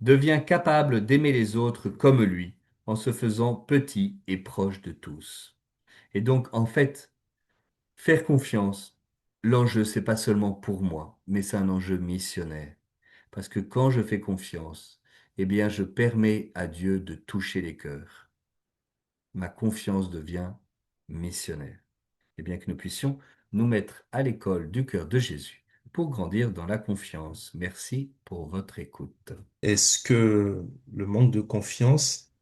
devient capable d'aimer les autres comme lui, en se faisant petit et proche de tous. Et donc, en fait, faire confiance, l'enjeu, c'est pas seulement pour moi, mais c'est un enjeu missionnaire. Parce que quand je fais confiance, eh bien, je permets à Dieu de toucher les cœurs. Ma confiance devient missionnaire. Et bien que nous puissions nous mettre à l'école du cœur de Jésus pour grandir dans la confiance. Merci pour votre écoute. Est-ce que le manque de confiance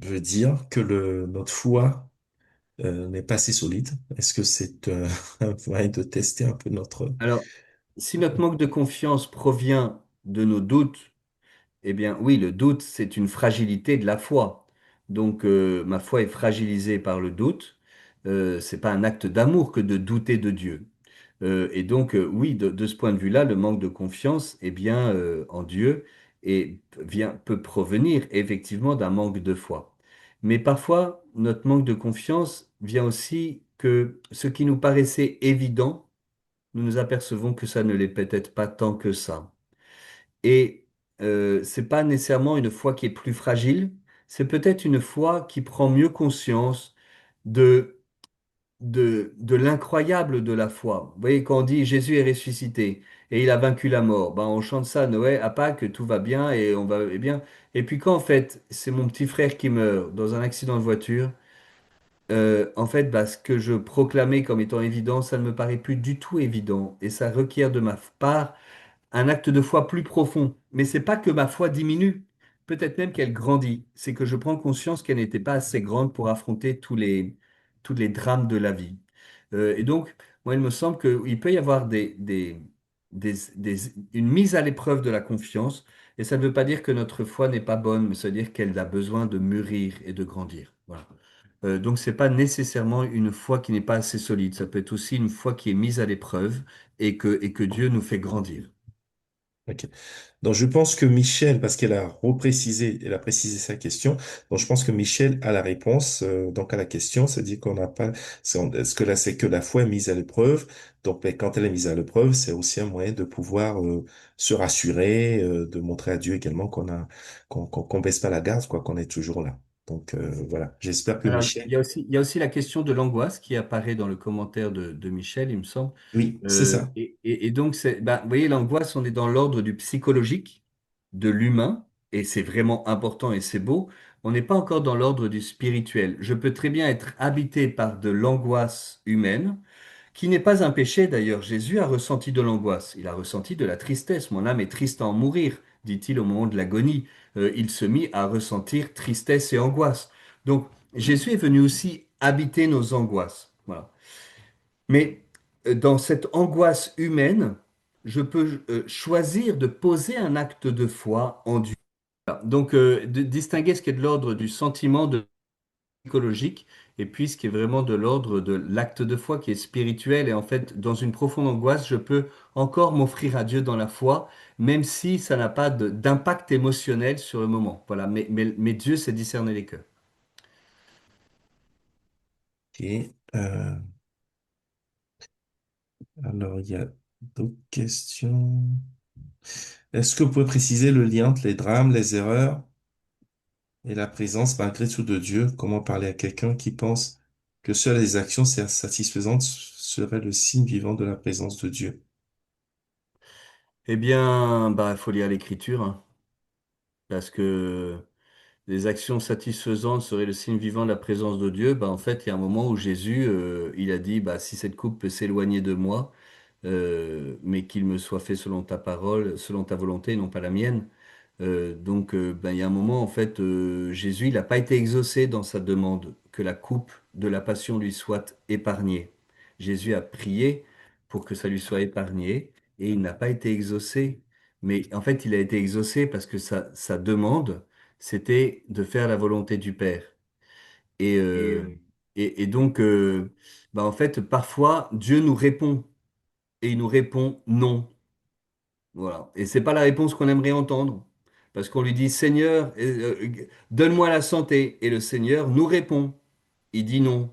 veut dire que notre foi n'est pas assez solide? Est-ce que c'est un moyen de tester un peu notre... Alors, si notre manque de confiance provient de nos doutes, eh bien, oui, le doute, c'est une fragilité de la foi. Donc, ma foi est fragilisée par le doute. C'est pas un acte d'amour que de douter de Dieu. Et donc, oui, de ce point de vue-là, le manque de confiance, eh bien, en Dieu, peut provenir effectivement d'un manque de foi. Mais parfois, notre manque de confiance vient aussi que ce qui nous paraissait évident, nous nous apercevons que ça ne l'est peut-être pas tant que ça. Et c'est pas nécessairement une foi qui est plus fragile, c'est peut-être une foi qui prend mieux conscience de, de l'incroyable de la foi. Vous voyez, quand on dit Jésus est ressuscité et il a vaincu la mort, ben on chante ça à Noël, à Pâques, tout va bien et on va eh bien. Et puis quand en fait c'est mon petit frère qui meurt dans un accident de voiture, en fait, bah, ce que je proclamais comme étant évident, ça ne me paraît plus du tout évident et ça requiert de ma part un acte de foi plus profond. Mais c'est pas que ma foi diminue, peut-être même qu'elle grandit. C'est que je prends conscience qu'elle n'était pas assez grande pour affronter tous les drames de la vie. Et donc, moi, il me semble qu'il peut y avoir une mise à l'épreuve de la confiance. Et ça ne veut pas dire que notre foi n'est pas bonne, mais ça veut dire qu'elle a besoin de mûrir et de grandir. Voilà. Donc, c'est pas nécessairement une foi qui n'est pas assez solide. Ça peut être aussi une foi qui est mise à l'épreuve et que Dieu nous fait grandir. Ok. Donc, je pense que Michel, parce qu'elle a reprécisé, elle a précisé sa question, donc je pense que Michel a la réponse donc à la question, c'est-à-dire qu'on n'a pas, est-ce que là c'est que la foi est mise à l'épreuve, donc mais quand elle est mise à l'épreuve, c'est aussi un moyen de pouvoir se rassurer, de montrer à Dieu également qu'on baisse pas la garde, quoi, qu'on est toujours là. Donc voilà, j'espère que Alors, Michel, il y a aussi la question de l'angoisse qui apparaît dans le commentaire de Michel, il me semble. oui, c'est ça. Et donc, vous voyez, l'angoisse, on est dans l'ordre du psychologique, de l'humain, et c'est vraiment important et c'est beau. On n'est pas encore dans l'ordre du spirituel. Je peux très bien être habité par de l'angoisse humaine, qui n'est pas un péché d'ailleurs. Jésus a ressenti de l'angoisse, il a ressenti de la tristesse. Mon âme est triste à en mourir, dit-il au moment de l'agonie. Il se mit à ressentir tristesse et angoisse. Donc Jésus est venu aussi habiter nos angoisses. Voilà. Mais dans cette angoisse humaine, je peux choisir de poser un acte de foi en Dieu. Voilà. Donc de distinguer ce qui est de l'ordre du sentiment de psychologique et puis ce qui est vraiment de l'ordre de l'acte de foi qui est spirituel. Et en fait, dans une profonde angoisse, je peux encore m'offrir à Dieu dans la foi, même si ça n'a pas d'impact émotionnel sur le moment. Voilà, mais Dieu sait discerner les cœurs. Et alors il y a d'autres questions. Est-ce que vous pouvez préciser le lien entre les drames, les erreurs et la présence malgré tout de Dieu? Comment parler à quelqu'un qui pense que seules les actions satisfaisantes seraient le signe vivant de la présence de Dieu? Eh bien, bah, il faut lire l'Écriture, hein, parce que les actions satisfaisantes seraient le signe vivant de la présence de Dieu. Bah, en fait, il y a un moment où Jésus, il a dit, bah, si cette coupe peut s'éloigner de moi, mais qu'il me soit fait selon ta parole, selon ta volonté, et non pas la mienne. Donc, ben, il y a un moment, en fait, Jésus, il n'a pas été exaucé dans sa demande que la coupe de la passion lui soit épargnée. Jésus a prié pour que ça lui soit épargné et il n'a pas été exaucé. Mais en fait, il a été exaucé parce que sa demande, c'était de faire la volonté du Père. Et, et donc, bah, en fait, parfois, Dieu nous répond et il nous répond non. Voilà. Et c'est pas la réponse qu'on aimerait entendre. Parce qu'on lui dit, Seigneur, donne-moi la santé. Et le Seigneur nous répond. Il dit non.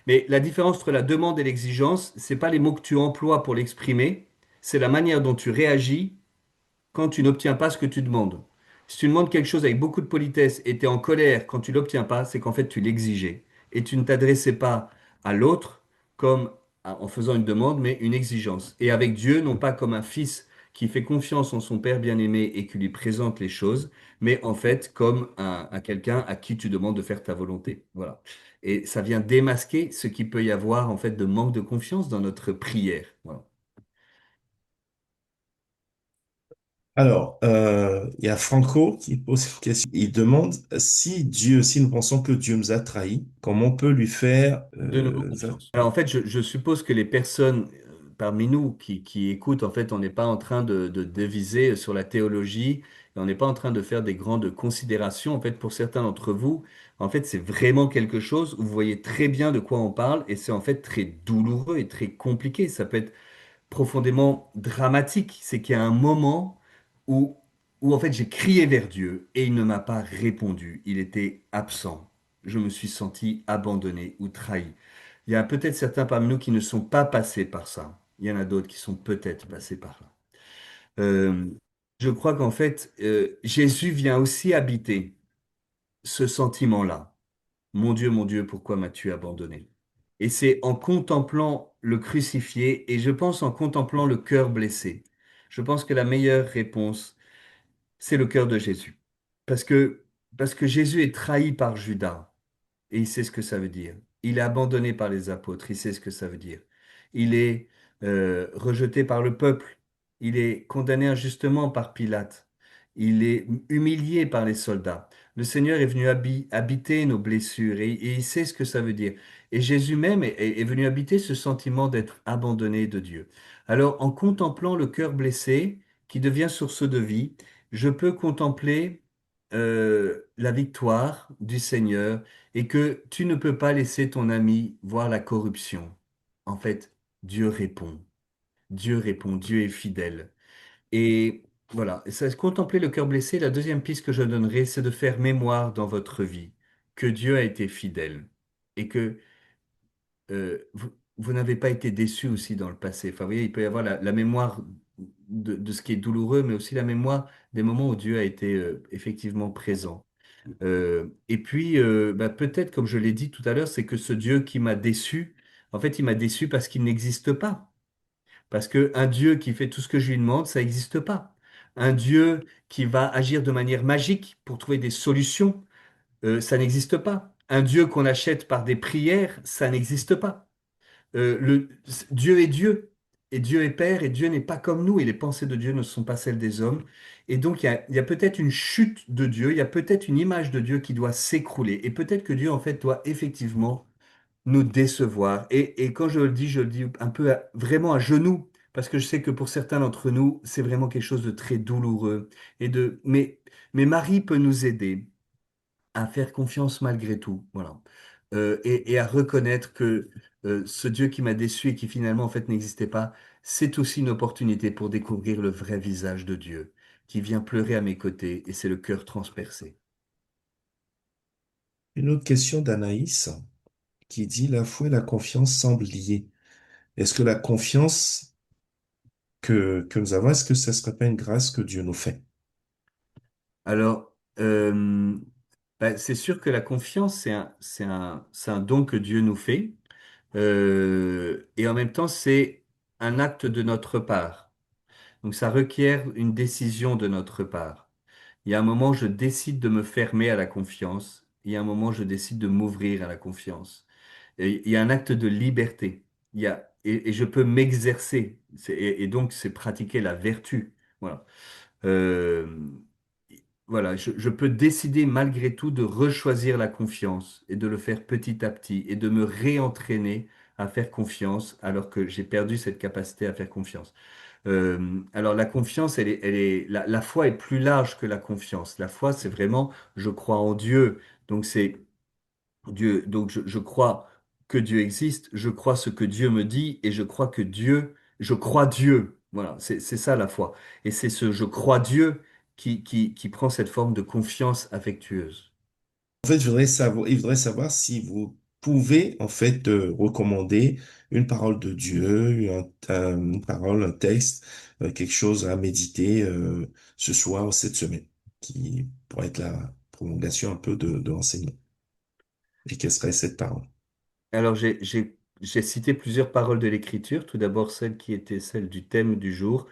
Mais la différence entre la demande et l'exigence, c'est pas les mots que tu emploies pour l'exprimer, c'est la manière dont tu réagis quand tu n'obtiens pas ce que tu demandes. Si tu demandes quelque chose avec beaucoup de politesse et tu es en colère quand tu l'obtiens pas, c'est qu'en fait tu l'exigeais. Et tu ne t'adressais pas à l'autre comme en faisant une demande, mais une exigence. Et avec Dieu, non pas comme un fils qui fait confiance en son Père bien-aimé et qui lui présente les choses, mais en fait comme à quelqu'un à qui tu demandes de faire ta volonté. Voilà. Et ça vient démasquer ce qu'il peut y avoir en fait de manque de confiance dans notre prière. Voilà. Alors, il y a Franco qui pose une question. Il demande si nous pensons que Dieu nous a trahis, comment on peut lui faire De nouveau confiance. Alors en fait, je suppose que les personnes parmi nous qui écoutent, en fait, on n'est pas en train de deviser sur la théologie, et on n'est pas en train de faire des grandes considérations. En fait, pour certains d'entre vous, en fait, c'est vraiment quelque chose où vous voyez très bien de quoi on parle, et c'est en fait très douloureux et très compliqué. Ça peut être profondément dramatique. C'est qu'il y a un moment où, où en fait j'ai crié vers Dieu et il ne m'a pas répondu. Il était absent. Je me suis senti abandonné ou trahi. Il y a peut-être certains parmi nous qui ne sont pas passés par ça. Il y en a d'autres qui sont peut-être passés par là. Euh, je crois qu'en fait, Jésus vient aussi habiter ce sentiment-là. Mon Dieu, pourquoi m'as-tu abandonné? Et c'est en contemplant le crucifié et je pense en contemplant le cœur blessé. Je pense que la meilleure réponse, c'est le cœur de Jésus. Parce que, parce que Jésus est trahi par Judas. Et il sait ce que ça veut dire. Il est abandonné par les apôtres, il sait ce que ça veut dire. Il est rejeté par le peuple, il est condamné injustement par Pilate, il est humilié par les soldats. Le Seigneur est venu habiter nos blessures et il sait ce que ça veut dire. Et Jésus même est venu habiter ce sentiment d'être abandonné de Dieu. Alors, en contemplant le cœur blessé, qui devient source de vie, je peux contempler la victoire du Seigneur et que tu ne peux pas laisser ton ami voir la corruption. En fait, Dieu répond. Dieu répond. Dieu est fidèle. Et voilà. Et ça, contempler le cœur blessé, la deuxième piste que je donnerai, c'est de faire mémoire dans votre vie que Dieu a été fidèle et que vous n'avez pas été déçu aussi dans le passé. Enfin, vous voyez, il peut y avoir la mémoire de ce qui est douloureux, mais aussi la mémoire des moments où Dieu a été effectivement présent. Et puis, bah, peut-être, comme je l'ai dit tout à l'heure, c'est que ce Dieu qui m'a déçu, en fait, il m'a déçu parce qu'il n'existe pas. Parce que un Dieu qui fait tout ce que je lui demande, ça n'existe pas. Un Dieu qui va agir de manière magique pour trouver des solutions, ça n'existe pas. Un Dieu qu'on achète par des prières, ça n'existe pas. Dieu est Dieu, et Dieu est Père, et Dieu n'est pas comme nous, et les pensées de Dieu ne sont pas celles des hommes. Et donc, il y a peut-être une chute de Dieu, il y a peut-être une image de Dieu qui doit s'écrouler, et peut-être que Dieu, en fait, doit effectivement nous décevoir. Et quand je le dis un peu vraiment à genoux, parce que je sais que pour certains d'entre nous, c'est vraiment quelque chose de très douloureux. Mais Marie peut nous aider à faire confiance malgré tout, voilà. Et à reconnaître que ce Dieu qui m'a déçu et qui finalement en fait n'existait pas, c'est aussi une opportunité pour découvrir le vrai visage de Dieu, qui vient pleurer à mes côtés et c'est le cœur transpercé. Une autre question d'Anaïs qui dit la foi et la confiance semblent liées. Est-ce que la confiance que nous avons, est-ce que ce ne serait pas une grâce que Dieu nous fait? Alors, bah, c'est sûr que la confiance, c'est un don que Dieu nous fait, et en même temps, c'est un acte de notre part. Donc ça requiert une décision de notre part. Il y a un moment où je décide de me fermer à la confiance. Il y a un moment où je décide de m'ouvrir à la confiance. Et il y a un acte de liberté. Et je peux m'exercer. Et donc, c'est pratiquer la vertu. Voilà. Euh, voilà, je peux décider malgré tout de rechoisir la confiance et de le faire petit à petit et de me réentraîner à faire confiance alors que j'ai perdu cette capacité à faire confiance. Alors la confiance, la foi est plus large que la confiance. La foi, c'est vraiment, je crois en Dieu. Donc c'est Dieu. Donc je crois que Dieu existe. Je crois ce que Dieu me dit et je crois Dieu. Voilà, c'est ça la foi. Et c'est ce je crois Dieu qui prend cette forme de confiance affectueuse. En fait, il voudrait savoir si vous pouvez, en fait, recommander une parole de Dieu, une parole, un texte, quelque chose à méditer, ce soir ou cette semaine, qui pourrait être la prolongation un peu de l'enseignement. Et quelle serait cette parole? Alors j'ai cité plusieurs paroles de l'Écriture. Tout d'abord celle qui était celle du thème du jour.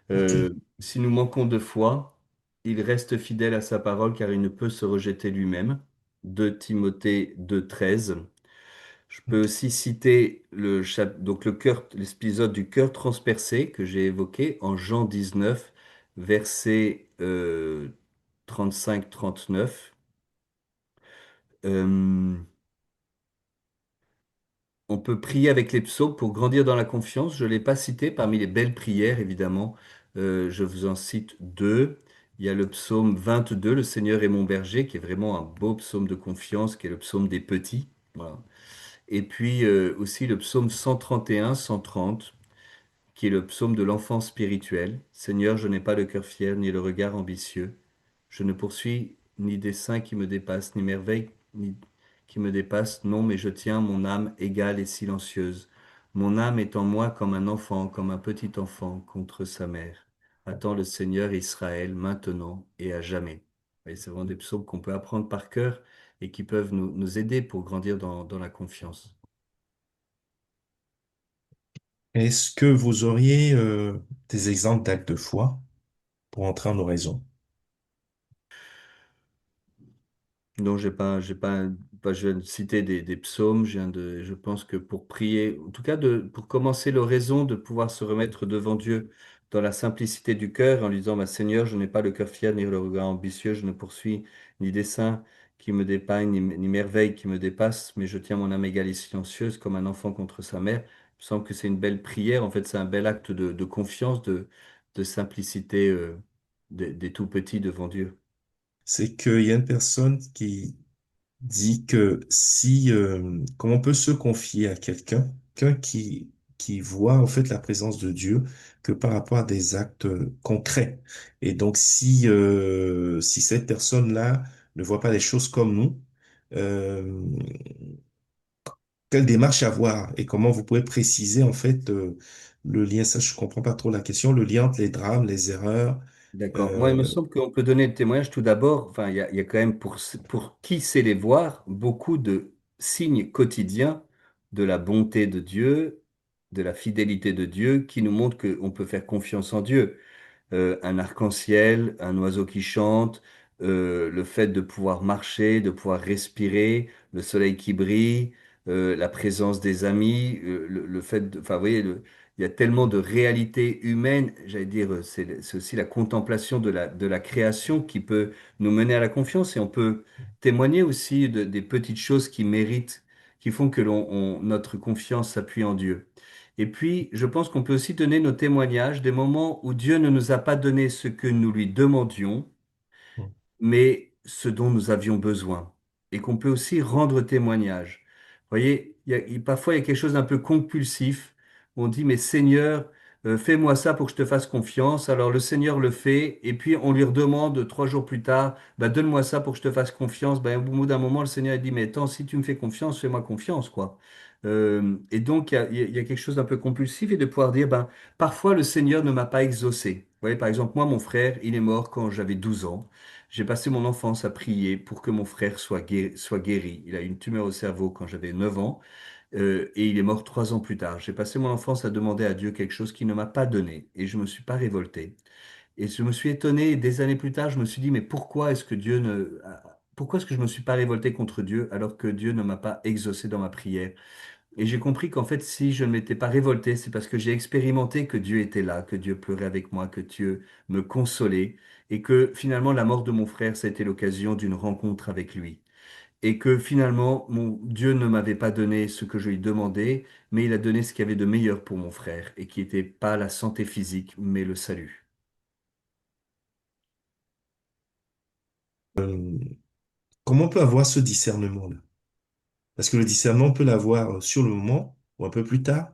OK. Si nous manquons de foi, il reste fidèle à sa parole car il ne peut se rejeter lui-même. 2 Timothée 2,13. Je peux aussi citer donc l'épisode du cœur transpercé que j'ai évoqué en Jean 19, versets 35-39. Euh, On peut prier avec les psaumes pour grandir dans la confiance. Je ne l'ai pas cité parmi les belles prières, évidemment. Je vous en cite deux. Il y a le psaume 22, Le Seigneur est mon berger, qui est vraiment un beau psaume de confiance, qui est le psaume des petits. Voilà. Et puis aussi le psaume 131, 130, qui est le psaume de l'enfant spirituel. Seigneur, je n'ai pas le cœur fier, ni le regard ambitieux. Je ne poursuis ni dessein qui me dépasse, ni merveille qui me dépasse. Non, mais je tiens mon âme égale et silencieuse. Mon âme est en moi comme un enfant, comme un petit enfant contre sa mère. Attends le Seigneur Israël maintenant et à jamais. Et c'est vraiment des psaumes qu'on peut apprendre par cœur et qui peuvent nous aider pour grandir dans la confiance. Est-ce que vous auriez des exemples d'actes de foi pour entrer en oraison? Donc, je viens de citer des psaumes, je pense que pour prier, en tout cas, pour commencer l'oraison, de pouvoir se remettre devant Dieu dans la simplicité du cœur, en lui disant, ma Seigneur, je n'ai pas le cœur fier ni le regard ambitieux, je ne poursuis ni dessein qui me dépeigne, ni merveille qui me dépasse, mais je tiens mon âme égale et silencieuse comme un enfant contre sa mère. Il me semble que c'est une belle prière, en fait, c'est un bel acte de confiance, de simplicité, des tout petits devant Dieu. C'est qu'il y a une personne qui dit que si, comment on peut se confier à quelqu'un qui voit en fait la présence de Dieu que par rapport à des actes concrets. Et donc si cette personne-là ne voit pas les choses comme nous, euh, quelle démarche avoir et comment vous pouvez préciser en fait le lien, ça je comprends pas trop la question, le lien entre les drames, les erreurs. D'accord. Moi, il me euh, semble qu'on peut donner le témoignage tout d'abord. Enfin, il y a quand même pour qui sait les voir, beaucoup de signes quotidiens de la bonté de Dieu, de la fidélité de Dieu, qui nous montrent qu'on peut faire confiance en Dieu. Un arc-en-ciel, un oiseau qui chante, le fait de pouvoir marcher, de pouvoir respirer, le soleil qui brille, la présence des amis, le fait de, enfin, vous voyez, il y a tellement de réalités humaines, j'allais dire, c'est aussi la contemplation de la création qui peut nous mener à la confiance et on peut témoigner aussi des petites choses qui méritent, qui font que notre confiance s'appuie en Dieu. Et puis, je pense qu'on peut aussi donner nos témoignages des moments où Dieu ne nous a pas donné ce que nous lui demandions, mais ce dont nous avions besoin. Et qu'on peut aussi rendre témoignage. Vous voyez, parfois il y a quelque chose d'un peu compulsif. On dit, mais Seigneur, fais-moi ça pour que je te fasse confiance. Alors le Seigneur le fait, et puis on lui redemande 3 jours plus tard, bah, donne-moi ça pour que je te fasse confiance. Bah, au bout d'un moment, le Seigneur a dit, mais attends, si tu me fais confiance, fais-moi confiance, quoi. Et donc, il y a quelque chose d'un peu compulsif et de pouvoir dire, ben, parfois le Seigneur ne m'a pas exaucé. Vous voyez, par exemple, moi, mon frère, il est mort quand j'avais 12 ans. J'ai passé mon enfance à prier pour que mon frère soit guéri. Il a eu une tumeur au cerveau quand j'avais 9 ans et il est mort 3 ans plus tard. J'ai passé mon enfance à demander à Dieu quelque chose qu'il ne m'a pas donné et je me suis pas révolté. Et je me suis étonné, et des années plus tard, je me suis dit, mais pourquoi est-ce que je me suis pas révolté contre Dieu alors que Dieu ne m'a pas exaucé dans ma prière? Et j'ai compris qu'en fait, si je ne m'étais pas révolté, c'est parce que j'ai expérimenté que Dieu était là, que Dieu pleurait avec moi, que Dieu me consolait, et que finalement la mort de mon frère, c'était l'occasion d'une rencontre avec lui. et que finalement, mon Dieu ne m'avait pas donné ce que je lui demandais, mais il a donné ce qu'il y avait de meilleur pour mon frère, et qui n'était pas la santé physique, mais le salut. Euh, Comment on peut avoir ce discernement-là? Parce que le discernement, on peut l'avoir sur le moment ou un peu plus tard,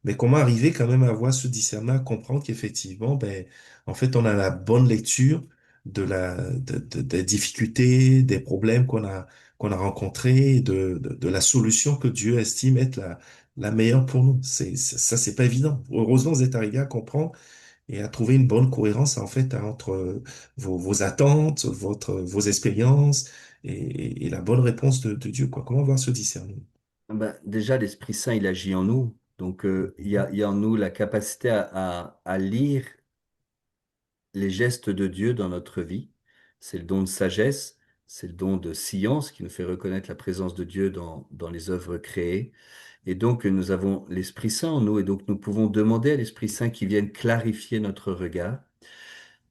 mais comment arriver quand même à avoir ce discernement, à comprendre qu'effectivement, ben, en fait, on a la bonne lecture des difficultés, des problèmes qu'on a rencontrés, de la solution que Dieu estime être la meilleure pour nous. Ça, c'est pas évident. Heureusement, vous êtes arrivé à comprendre et à trouver une bonne cohérence, en fait, entre vos attentes, vos expériences et la bonne réponse de Dieu, quoi. Comment avoir ce discernement? Ben, déjà, l'Esprit Saint, il agit en nous. Donc, il y a en nous la capacité à lire les gestes de Dieu dans notre vie. C'est le don de sagesse, c'est le don de science qui nous fait reconnaître la présence de Dieu dans les œuvres créées. Et donc, nous avons l'Esprit Saint en nous, et donc nous pouvons demander à l'Esprit Saint qu'il vienne clarifier notre regard.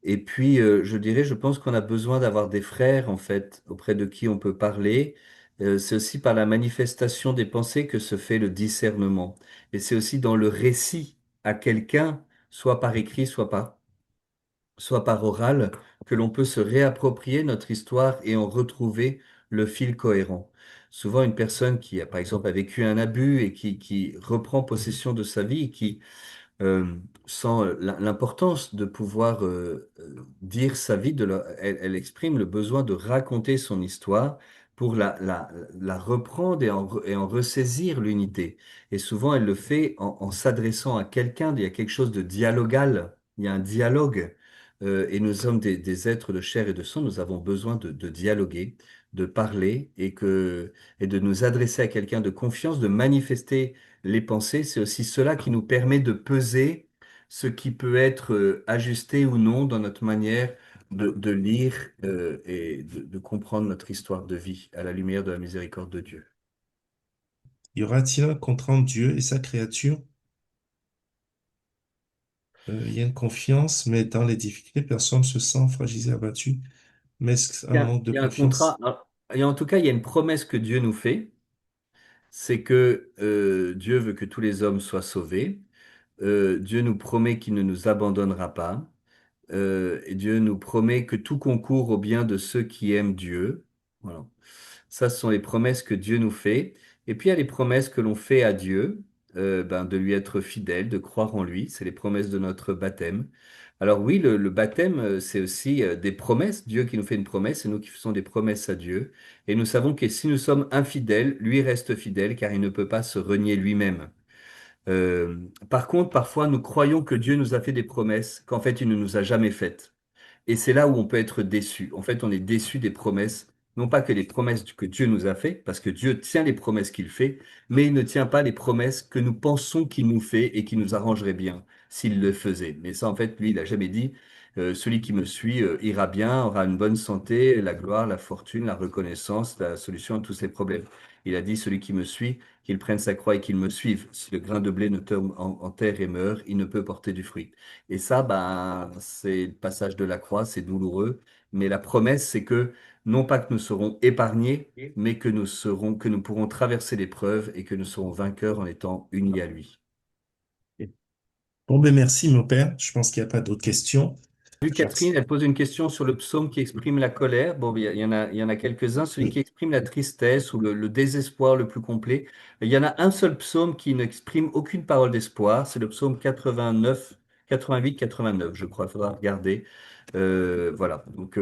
Et puis, je dirais, je pense qu'on a besoin d'avoir des frères, en fait, auprès de qui on peut parler. C'est aussi par la manifestation des pensées que se fait le discernement. Et c'est aussi dans le récit à quelqu'un, soit par écrit, soit par oral, que l'on peut se réapproprier notre histoire et en retrouver le fil cohérent. Souvent, une personne qui, par exemple, a vécu un abus et qui reprend possession de sa vie, qui euh, sans l'importance de pouvoir dire sa vie, elle exprime le besoin de raconter son histoire pour la reprendre et en ressaisir l'unité. Et souvent, elle le fait en s'adressant à quelqu'un, il y a quelque chose de dialogal, il y a un dialogue. Et nous sommes des êtres de chair et de sang, nous avons besoin de dialoguer, de parler et de nous adresser à quelqu'un de confiance, de manifester les pensées, c'est aussi cela qui nous permet de peser ce qui peut être ajusté ou non dans notre manière de lire et de comprendre notre histoire de vie à la lumière de la miséricorde de Dieu. Y aura-t-il un contre entre Dieu et sa créature? Il y a une confiance, mais dans les difficultés, personne se sent fragilisé, abattu. Mais est-ce un manque de Il y a un contrat, confiance? et en tout cas, il y a une promesse que Dieu nous fait, c'est que Dieu veut que tous les hommes soient sauvés. Dieu nous promet qu'il ne nous abandonnera pas. Et Dieu nous promet que tout concourt au bien de ceux qui aiment Dieu. Voilà. Ça, ce sont les promesses que Dieu nous fait. Et puis, il y a les promesses que l'on fait à Dieu, de lui être fidèle, de croire en lui. C'est les promesses de notre baptême. Alors oui, le baptême, c'est aussi des promesses. Dieu qui nous fait une promesse et nous qui faisons des promesses à Dieu. Et nous savons que si nous sommes infidèles, lui reste fidèle car il ne peut pas se renier lui-même. Euh, Par contre, parfois, nous croyons que Dieu nous a fait des promesses qu'en fait, il ne nous a jamais faites. Et c'est là où on peut être déçu. En fait, on est déçu des promesses, non pas que les promesses que Dieu nous a faites, parce que Dieu tient les promesses qu'il fait, mais il ne tient pas les promesses que nous pensons qu'il nous fait et qui nous arrangeraient bien s'il le faisait. Mais ça, en fait, lui, il a jamais dit, celui qui me suit ira bien, aura une bonne santé, la gloire, la fortune, la reconnaissance, la solution à tous ses problèmes. Il a dit, celui qui me suit, qu'il prenne sa croix et qu'il me suive. Si le grain de blé ne tombe en terre et meurt, il ne peut porter du fruit. Et ça, ben, c'est le passage de la croix, c'est douloureux. Mais la promesse, c'est que non pas que nous serons épargnés, mais que nous pourrons traverser l'épreuve et que nous serons vainqueurs en étant unis à lui. Bon, ben merci, mon père. Je pense qu'il n'y a pas d'autres questions. Vu Catherine, Merci. elle pose une question sur le psaume qui exprime la colère. Bon, il y en a quelques-uns. Celui qui Oui. exprime la tristesse ou le désespoir le plus complet. Il y en a un seul psaume qui n'exprime aucune parole d'espoir. C'est le psaume 89, 88, 89, je crois. Il faudra regarder. Voilà. Donc,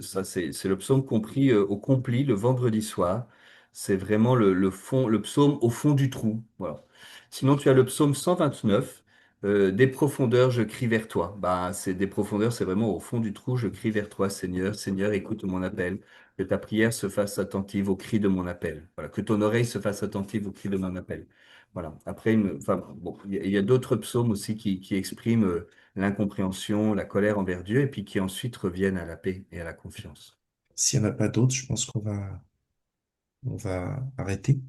ça, c'est le psaume compris au complet le vendredi soir. C'est vraiment le fond, le psaume au fond du trou. Voilà. Sinon, tu as le psaume 129. Des profondeurs, je crie vers toi. Bah, c'est des profondeurs, c'est vraiment au fond du trou, je crie vers toi, Seigneur. Seigneur, écoute mon appel. Que ta prière se fasse attentive au cri de mon appel. Voilà, que ton oreille se fasse attentive au cri de mon appel. Voilà. Après, enfin, bon, il y a d'autres psaumes aussi qui expriment l'incompréhension, la colère envers Dieu, et puis qui ensuite reviennent à la paix et à la confiance. S'il n'y en a pas d'autres, je pense qu'on va arrêter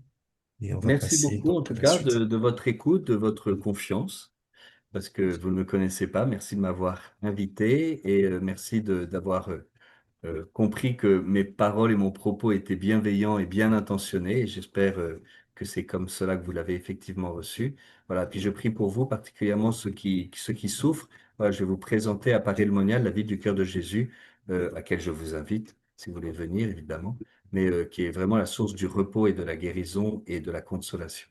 et on va Merci passer beaucoup, en donc à tout la cas, suite. de votre écoute, de votre confiance. Parce que vous ne me connaissez pas. Merci de m'avoir invité et merci d'avoir compris que mes paroles et mon propos étaient bienveillants et bien intentionnés. Et j'espère que c'est comme cela que vous l'avez effectivement reçu. Voilà. Puis je prie pour vous, particulièrement ceux qui souffrent. Voilà, je vais vous présenter à Paris le Monial, la ville du cœur de Jésus, à laquelle je vous invite, si vous voulez venir, évidemment, mais qui est vraiment la source du repos et de la guérison et de la consolation.